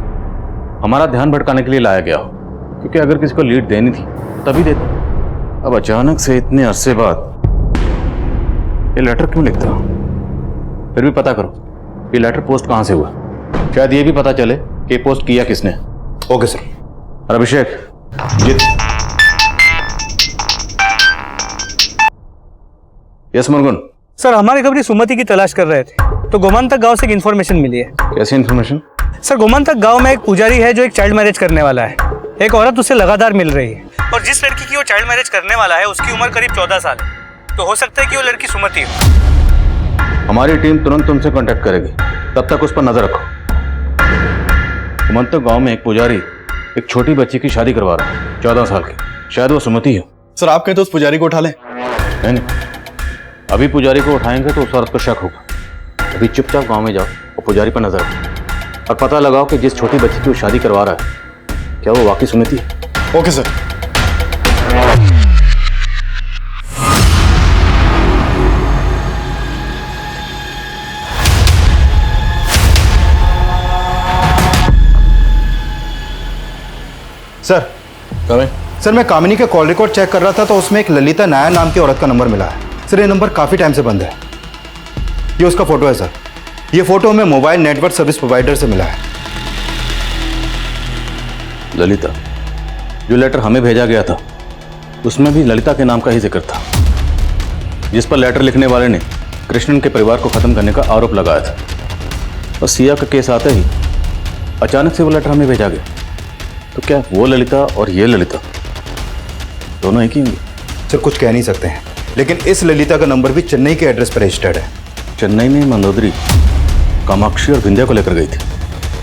हमारा ध्यान भटकाने के लिए लाया गया हो, क्योंकि अगर किसी को लीड देनी थी तभी देते। अब अचानक से इतने अरसे बाद ये लेटर क्यों लिखता? फिर भी पता करो ये लेटर पोस्ट कहां से हुआ। शायद ये भी पता चले कि पोस्ट किया किसने। Okay sir. और अभिषेक, यस मुर्गन। सर, हमारे खबरी सुमति की तलाश कर रहे थे तो गोमांतक गांव से एक इन्फॉर्मेशन मिली है। कैसी इन्फॉर्मेशन? सर, गोमांतक गांव में एक पुजारी है जो एक चाइल्ड मैरिज करने वाला है। एक औरत उससे लगातार मिल रही है और जिस लड़की की वो चाइल्ड मैरिज करने वाला है उसकी उम्र करीब 14 साल है। तो हो सकता है कि वो लड़की सुमति हो। हमारी टीम तुरंत तुमसे कांटेक्ट करेगी, तब तक उस पर नजर रखो। गोमांतक गांव में एक पुजारी एक छोटी बच्ची की शादी करवा रहा है, 14 साल की। शायद वो सुमति हो। सर, आप कहें तो उस पुजारी को उठा लें? नहीं, अभी पुजारी को उठाएंगे तो उस औरत को शक होगा। अभी चुपचाप गांव में जाओ और पुजारी पर नजर रखो और पता लगाओ कि जिस छोटी बच्ची की वो शादी करवा रहा है क्या वो वाकई सुमति है। Okay sir. सर, सर, मैं कामिनी के कॉल रिकॉर्ड चेक कर रहा था तो उसमें एक ललिता नायर नाम की औरत का नंबर मिला है। सर, ये नंबर काफ़ी टाइम से बंद है। ये उसका फोटो है सर। ये फोटो हमें मोबाइल नेटवर्क सर्विस प्रोवाइडर से मिला है। ललिता, जो लेटर हमें भेजा गया था उसमें भी ललिता के नाम का ही जिक्र था, जिस पर लेटर लिखने वाले ने कृष्णन के परिवार को खत्म करने का आरोप लगाया था। और सिया का केस आते ही अचानक से वो लेटर हमें भेजा गया। तो क्या वो ललिता और ये ललिता दोनों एक ही होंगे? सर, कुछ कह नहीं सकते हैं, लेकिन इस ललिता का नंबर भी चेन्नई के एड्रेस पर रजिस्टर्ड है। चेन्नई में मंदोदरी कामाक्षी और विंध्या को लेकर गई थी।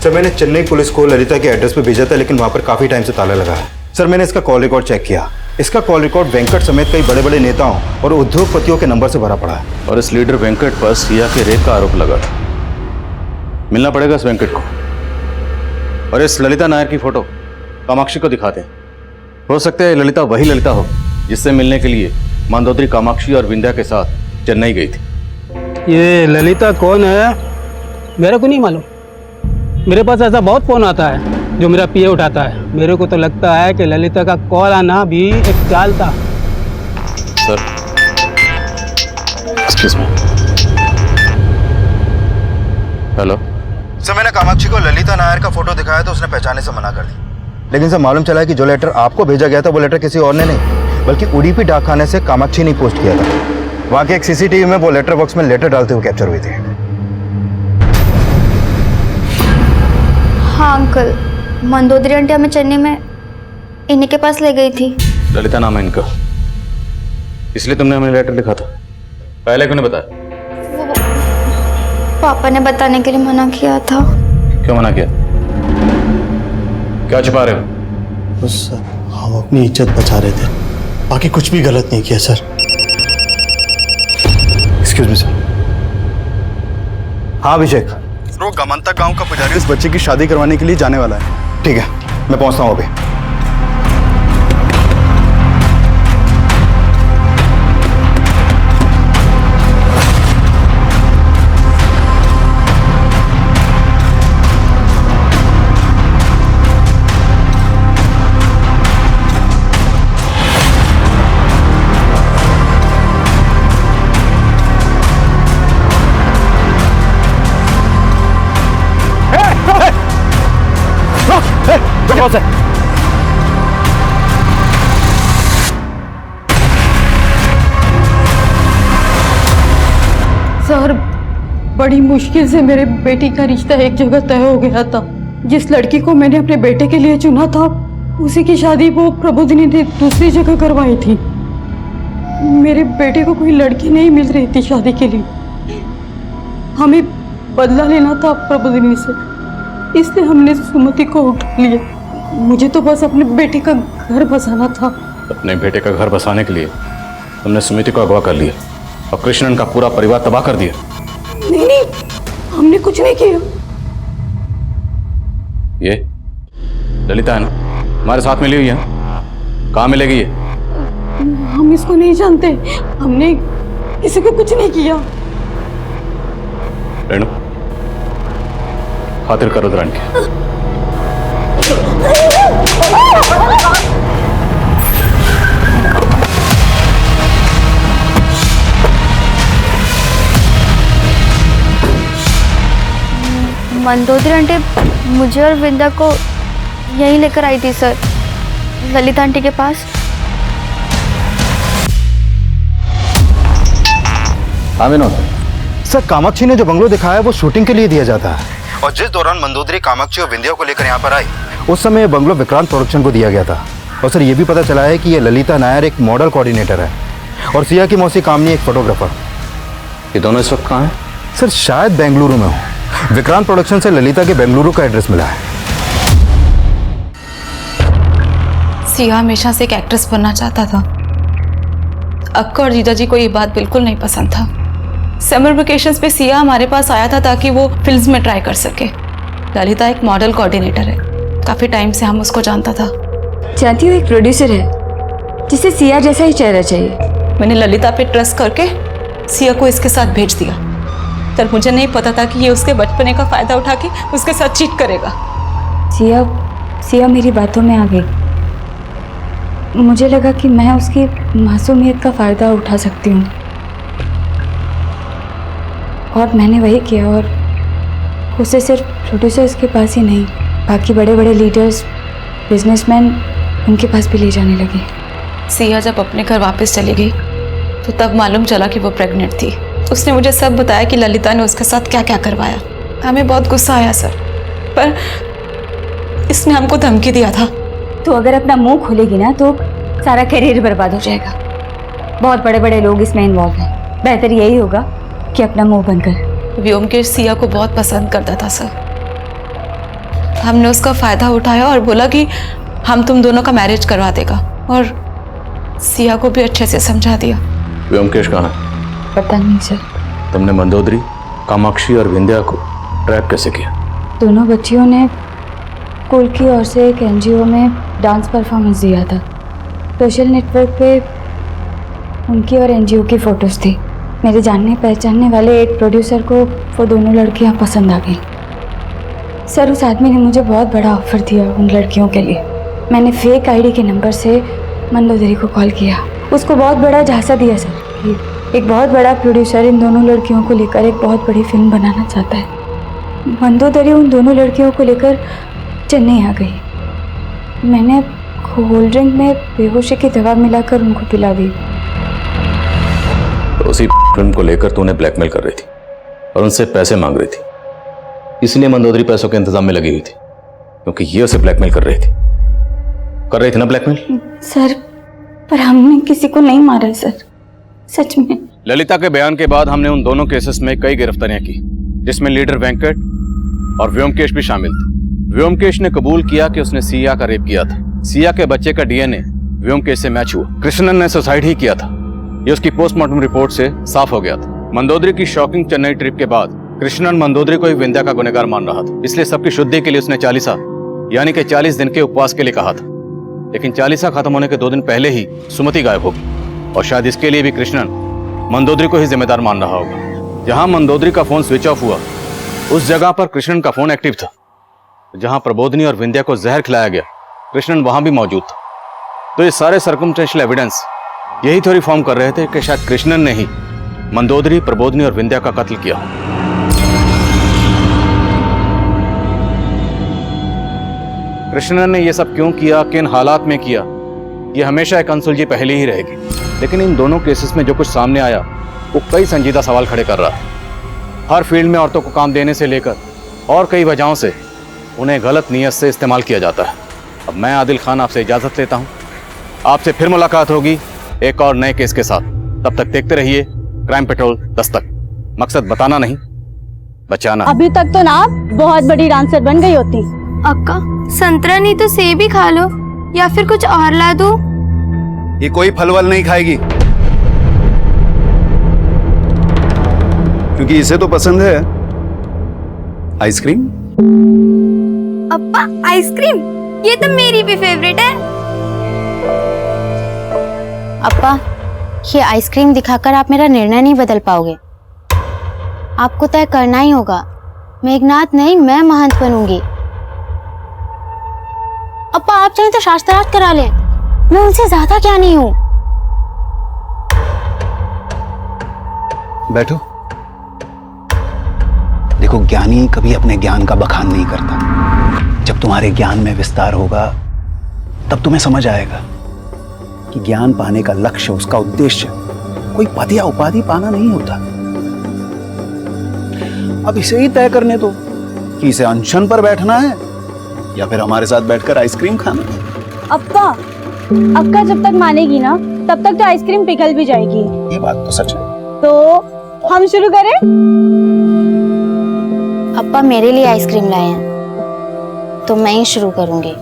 सर, मैंने चेन्नई पुलिस को ललिता के एड्रेस पर भेजा था, लेकिन वहां पर काफी टाइम से ताला लगा है। सर, मैंने इसका कॉल रिकॉर्ड चेक किया। इसका कॉल रिकॉर्ड वेंकट समेत कई बड़े बड़े नेताओं और उद्योगपतियों के नंबर से भरा पड़ा है। और इस लीडर वेंकट पर सिया के रेप का आरोप लगा था। मिलना पड़ेगा इस वेंकट को और इस ललिता नायर की फोटो कामाक्षी को दिखाते हैं। हो सकता है ललिता वही ललिता हो जिससे मिलने के लिए मंदोदरी कामाक्षी और विंध्या के साथ चेन्नई गई थी। ये ललिता कौन है मेरे को नहीं मालूम। मेरे पास ऐसा बहुत फोन आता है जो मेरा पीए उठाता है। मेरे को तो लगता है कि ललिता का कॉल आना भी एक चाल था। Sir excuse me. Hello sir, मैंने कामाक्षी को ललिता नायर का फोटो दिखाया तो उसने पहचाने से मना कर दी। लेकिन सर मालूम चला है कि जो लेटर आपको भेजा गया था वो लेटर किसी और ने नहीं बल्कि उडीपी डाकखाने से कामाक्षी ने पोस्ट किया था। वहाँ के एक सीसीटीवी में वो लेटर बॉक्स में लेटर डालते हुए कैप्चर हुई थी। हाँ अंकल, मंदोदरी आंटी हमें चेन्नई में इन्हीं के पास ले गई थी। ललिता नाम है इनका, इसलिए तुमने हमें लेटर लिखा था। पहले क्यों नहीं बताया? पापा ने बताने के लिए मना किया था। क्यों मना किया? क्या छिपा रहे हो? बस सर, हम अपनी इज्जत बचा रहे थे, बाकी कुछ भी गलत नहीं किया सर। Excuse me sir. हाँ अभिषेक, वो गमंता गांव का पुजारी उस बच्चे की शादी करवाने के लिए जाने वाला है। ठीक है, मैं पहुंचता हूँ अभी। सर, बड़ी मुश्किल से मेरे बेटी का रिश्ता एक जगह तय हो गया था। जिस लड़की को मैंने अपने बेटे के लिए चुना था उसी की शादी वो प्रबोधिनी ने दूसरी जगह करवाई थी। मेरे बेटे को कोई लड़की नहीं मिल रही थी शादी के लिए। हमें बदला लेना था प्रबोधिनी से, इसलिए हमने सुमति को उठा लिया। मुझे तो बस अपने बेटे का घर बसाना था। अपने बेटे का घर बसाने के लिए तुमने सुमिति को अगवा कर लिया और कृष्णन का पूरा परिवार तबाह कर दिया। नहीं नहीं, हमने कुछ नहीं किया। ये ललिता है ना, हमारे साथ मिली हुई है, कहाँ मिलेगी ये? हम इसको नहीं जानते, हमने किसी को कुछ नहीं किया। रेणु, खातिर करो रुद्राणी की। मंदोदरी आंटी मुझे और विंदा को यहीं लेकर आई थी सर, ललिता आंटी के पास। हाँ विनोद सर, कामाक्षी ने जो बंगलो दिखाया है वो शूटिंग के लिए दिया जाता है और जिस दौरान मंदोदरी कामाक्षी और विंध्या को लेकर यहाँ पर आई उस समय बंगलो विक्रांत प्रोडक्शन को दिया गया था। और सर ये भी पता चला है कि ये ललिता नायर एक मॉडल कोऑर्डिनेटर है और सिया की मौसी कामनी एक फोटोग्राफर। ये दोनों इस वक्त कहाँ हैं? सर शायद बेंगलुरु में हो। विक्रांत प्रोडक्शन से ललिता के बेंगलुरु का एड्रेस मिला है। सिया हमेशा से एक एक्ट्रेस बनना चाहता था। अक्का और जीजा जी को ये बात बिल्कुल नहीं पसंद था। समर वेकेशंस पे सिया हमारे पास आया था ताकि वो फिल्म्स में ट्राई कर सके। ललिता एक मॉडल कोऑर्डिनेटर है, काफी टाइम से हम उसको जानता था। जानती हूँ, एक प्रोड्यूसर है जिसे सिया जैसा ही चेहरा चाहिए। मैंने ललिता पे ट्रस्ट करके सिया को इसके साथ भेज दिया, पर मुझे नहीं पता था कि ये उसके बचपने का फायदा उठा के उसके साथ चीट करेगा। सिया मेरी बातों में आ गई। मुझे लगा कि मैं उसकी मासूमियत का फ़ायदा उठा सकती हूँ और मैंने वही किया। और उसे सिर्फ प्रोड्यूसर्स के पास ही नहीं, बाकी बड़े बड़े लीडर्स, बिजनेसमैन, उनके पास भी ले जाने लगे। सिया जब अपने घर वापस चली गई तो तब मालूम चला कि वो प्रेग्नेंट थी। उसने मुझे सब बताया कि ललिता ने उसके साथ क्या क्या करवाया। हमें बहुत गुस्सा आया सर, पर इसने हमको धमकी दिया था। तो अगर अपना मुंह खोलेगी ना तो सारा करियर बर्बाद हो जाएगा। बहुत बड़े बड़े लोग इसमें इन्वॉल्व हैं। बेहतर यही होगा कि अपना मुंह बंद कर। व्योमकेश सिया को बहुत पसंद करता था सर। हमने उसका फायदा उठाया और बोला कि हम तुम दोनों का मैरिज करवा देगा, और सिया को भी अच्छे से समझा दिया। व्योमकेश कहाँ है? पता नहीं सर। तुमने मंदोदरी, कामाक्षी और विंध्या को ट्रैप कैसे किया? दोनों बच्चियों ने स्कूल की ओर से एक एनजीओ में डांस परफॉर्मेंस दिया था। सोशल नेटवर्क पे उनकी और एनजीओ की फ़ोटोज़ थी। मेरे जानने पहचानने वाले एक प्रोड्यूसर को वो दोनों लड़कियां पसंद आ गई। सर, उस आदमी ने मुझे बहुत बड़ा ऑफर दिया उन लड़कियों के लिए। मैंने फेक आईडी के नंबर से मंदोदरी को कॉल किया, उसको बहुत बड़ा झांसा दिया सर कि एक बहुत बड़ा प्रोड्यूसर इन दोनों लड़कियों को लेकर एक बहुत बड़ी फिल्म बनाना चाहता है। मंदोदरी उन दोनों लड़कियों को लेकर चेन्नई आ गई। मैंने कोल्ड ड्रिंक में बेहोशी की दवा मिलाकर उनको पिला दी। तो उसी फिल्म को लेकर तूने ब्लैकमेल कर रही थी और उनसे पैसे मांग रही थी, इसलिए मंदोदरी पैसों के इंतजाम में लगी हुई थी, क्योंकि ये उसे ब्लैकमेल कर रही थी ना ब्लैकमेल? सर, पर हमने किसी को नहीं मारा है सर, सच में। ललिता के बयान के बाद हमने उन दोनों केसेस में कई गिरफ्तारियां की, जिसमें लीडर वेंकट और व्योमकेश भी शामिल थे। व्योमकेश ने कबूल किया कि उसने सिया का रेप किया था। सिया के बच्चे का डीएनए व्योमकेश से मैच हुआ। कृष्णन ने सुसाइड ही किया था, ये उसकी पोस्टमार्टम रिपोर्ट से साफ हो गया था। मंदोदरी की शॉकिंग चेन्नई ट्रिप के बाद कृष्णन मंदोदरी को ही विंध्या का गुनहगार मान रहा था, इसलिए सबकी शुद्धि के लिए उसने 40 यानी कि 40 दिन के उपवास के लिए कहा था। लेकिन 40 खत्म होने के 2 दिन पहले ही सुमति गायब होगी, और शायद इसके लिए भी कृष्णन मंदोदरी को ही जिम्मेदार मान रहा होगा। जहां मंदोदरी का फोन स्विच ऑफ हुआ, उस जगह पर कृष्णन का फोन एक्टिव था। जहां प्रबोधिनी और विंध्या को जहर खिलाया गया, कृष्णन वहां भी मौजूद था। तो ये सारे सर्कमस्टेंशियल एविडेंस यही थ्योरी फॉर्म कर रहे थे कि शायद कृष्णन ने ही मंदोदरी, प्रबोधिनी और विंध्या का कत्ल किया। कृष्णन ने यह सब क्यों किया, किन हालात में किया, यह हमेशा एक अनसुलझी पहेली ही रहेगी। लेकिन इन दोनों केसेस में जो कुछ सामने आया वो कई संजीदा सवाल खड़े कर रहा है। हर फील्ड में औरतों को काम देने से लेकर और कई वजहों से उन्हें गलत नीयत से इस्तेमाल किया जाता है। अब मैं आदिल खान आपसे इजाजत लेता हूं, आपसे फिर मुलाकात होगी एक और नए केस के साथ। तब तक देखते रहिए क्राइम पेट्रोल दस्तक। मकसद बताना नहीं, बचाना। अभी तक तो ना आप बहुत बड़ी डांसर बन गई होती। अक्का, संतरा नहीं तो सेब ही खा लो, या फिर कुछ और ला दूं? ये कोई फल वल नहीं खाएगी, क्योंकि इसे तो पसंद है आइसक्रीम। अप्पा, आइसक्रीम? ये तो मेरी भी फेवरेट है। अप्पा, ये आइसक्रीम दिखाकर आप मेरा निर्णय नहीं बदल पाओगे। आपको तय करना ही होगा। मेघनाथ नहीं, मैं महंत बनूंगी। अप्पा, आप चाहें तो शास्त्रार्थ करा लें, मैं उनसे ज्यादा क्या नहीं हूं। बैठो। देखो, ज्ञानी कभी अपने ज्ञान का बखान नहीं करता। जब तुम्हारे ज्ञान में विस्तार होगा तब तुम्हें समझ आएगा कि ज्ञान पाने का लक्ष्य, उसका उद्देश्य कोई पद या उपाधि पाना नहीं होता। अब इसे ही तय करने दो कि इसे अनशन पर बैठना है या फिर हमारे साथ बैठकर आइसक्रीम खाना है। अप्पा, अक्का जब तक मानेगी ना तब तक तो आइसक्रीम पिघल भी जाएगी। ये बात तो सच है। तो हम शुरू करें? अप्पा मेरे लिए आइसक्रीम लाए हैं तो मैं ही शुरू करूंगी।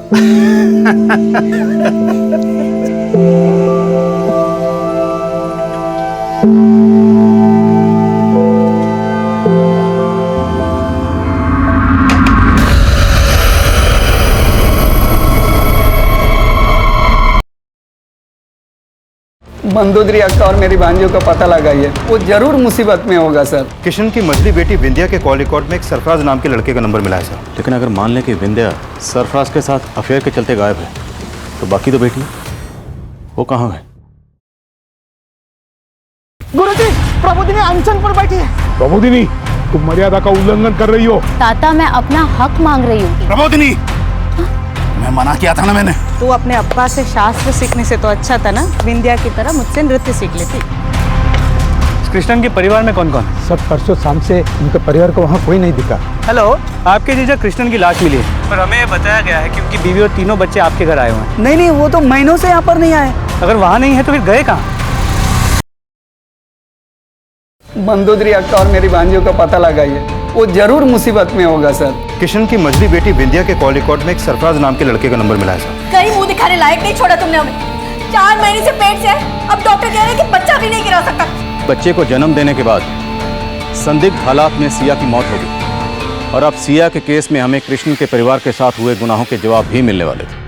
मंदोदरी अक्का और मेरी भांजियों का पता लगाइए, वो जरूर मुसीबत में होगा सर। किशन की मझली बेटी विंध्या के कॉल रिकॉर्ड में एक सरफराज नाम के लड़के का नंबर मिला है सर। लेकिन अगर मान लें कि विंध्या सरफराज के साथ अफेयर के चलते गायब है, तो बाकी दो बेटी वो कहाँ है? गुरुजी, प्रबोधिनी अनशन पर बैठी है। प्रबोधिनी, तुम मर्यादा का उल्लंघन कर रही हो। ताता, मैं अपना हक मांग रही हूँ। प्रबोधिनी, मैं मना किया था ना मैंने। तू अपने अब्बा से शास्त्र सीखने से तो अच्छा था ना विंध्या की तरह मुझसे नृत्य सीख लेती। कृष्णन के परिवार में कौन कौन? सब परसों शाम से उनके परिवार को वहाँ कोई नहीं दिखा। हेलो, आपके जीजा कृष्णन की लाश मिली है, पर हमें बताया गया है कि उनकी बीवी और तीनों बच्चे आपके घर आए हुए हैं। नहीं नहीं, वो तो महीनों से यहाँ पर नहीं आए। अगर वहाँ नहीं है तो फिर गए कहाँ? मंदोदरी अक्का और मेरी भांजियों का पता लगाइए, वो जरूर मुसीबत में होगा सर। किशन की मझली बेटी विंध्या के कॉल रिकॉर्ड में एक सरफराज नाम के लड़के का नंबर मिला है सर। कहीं मुंह दिखाने लायक नहीं छोड़ा तुमने हमें। 4 महीने से पेट से है, अब डॉक्टर कह रहे हैं कि बच्चा भी नहीं गिरा सकता। बच्चे को जन्म देने के बाद संदिग्ध हालात में सिया की मौत हो गई, और अब सिया के केस में हमें कृष्ण के परिवार के साथ हुए गुनाहों के जवाब भी मिलने वाले थे।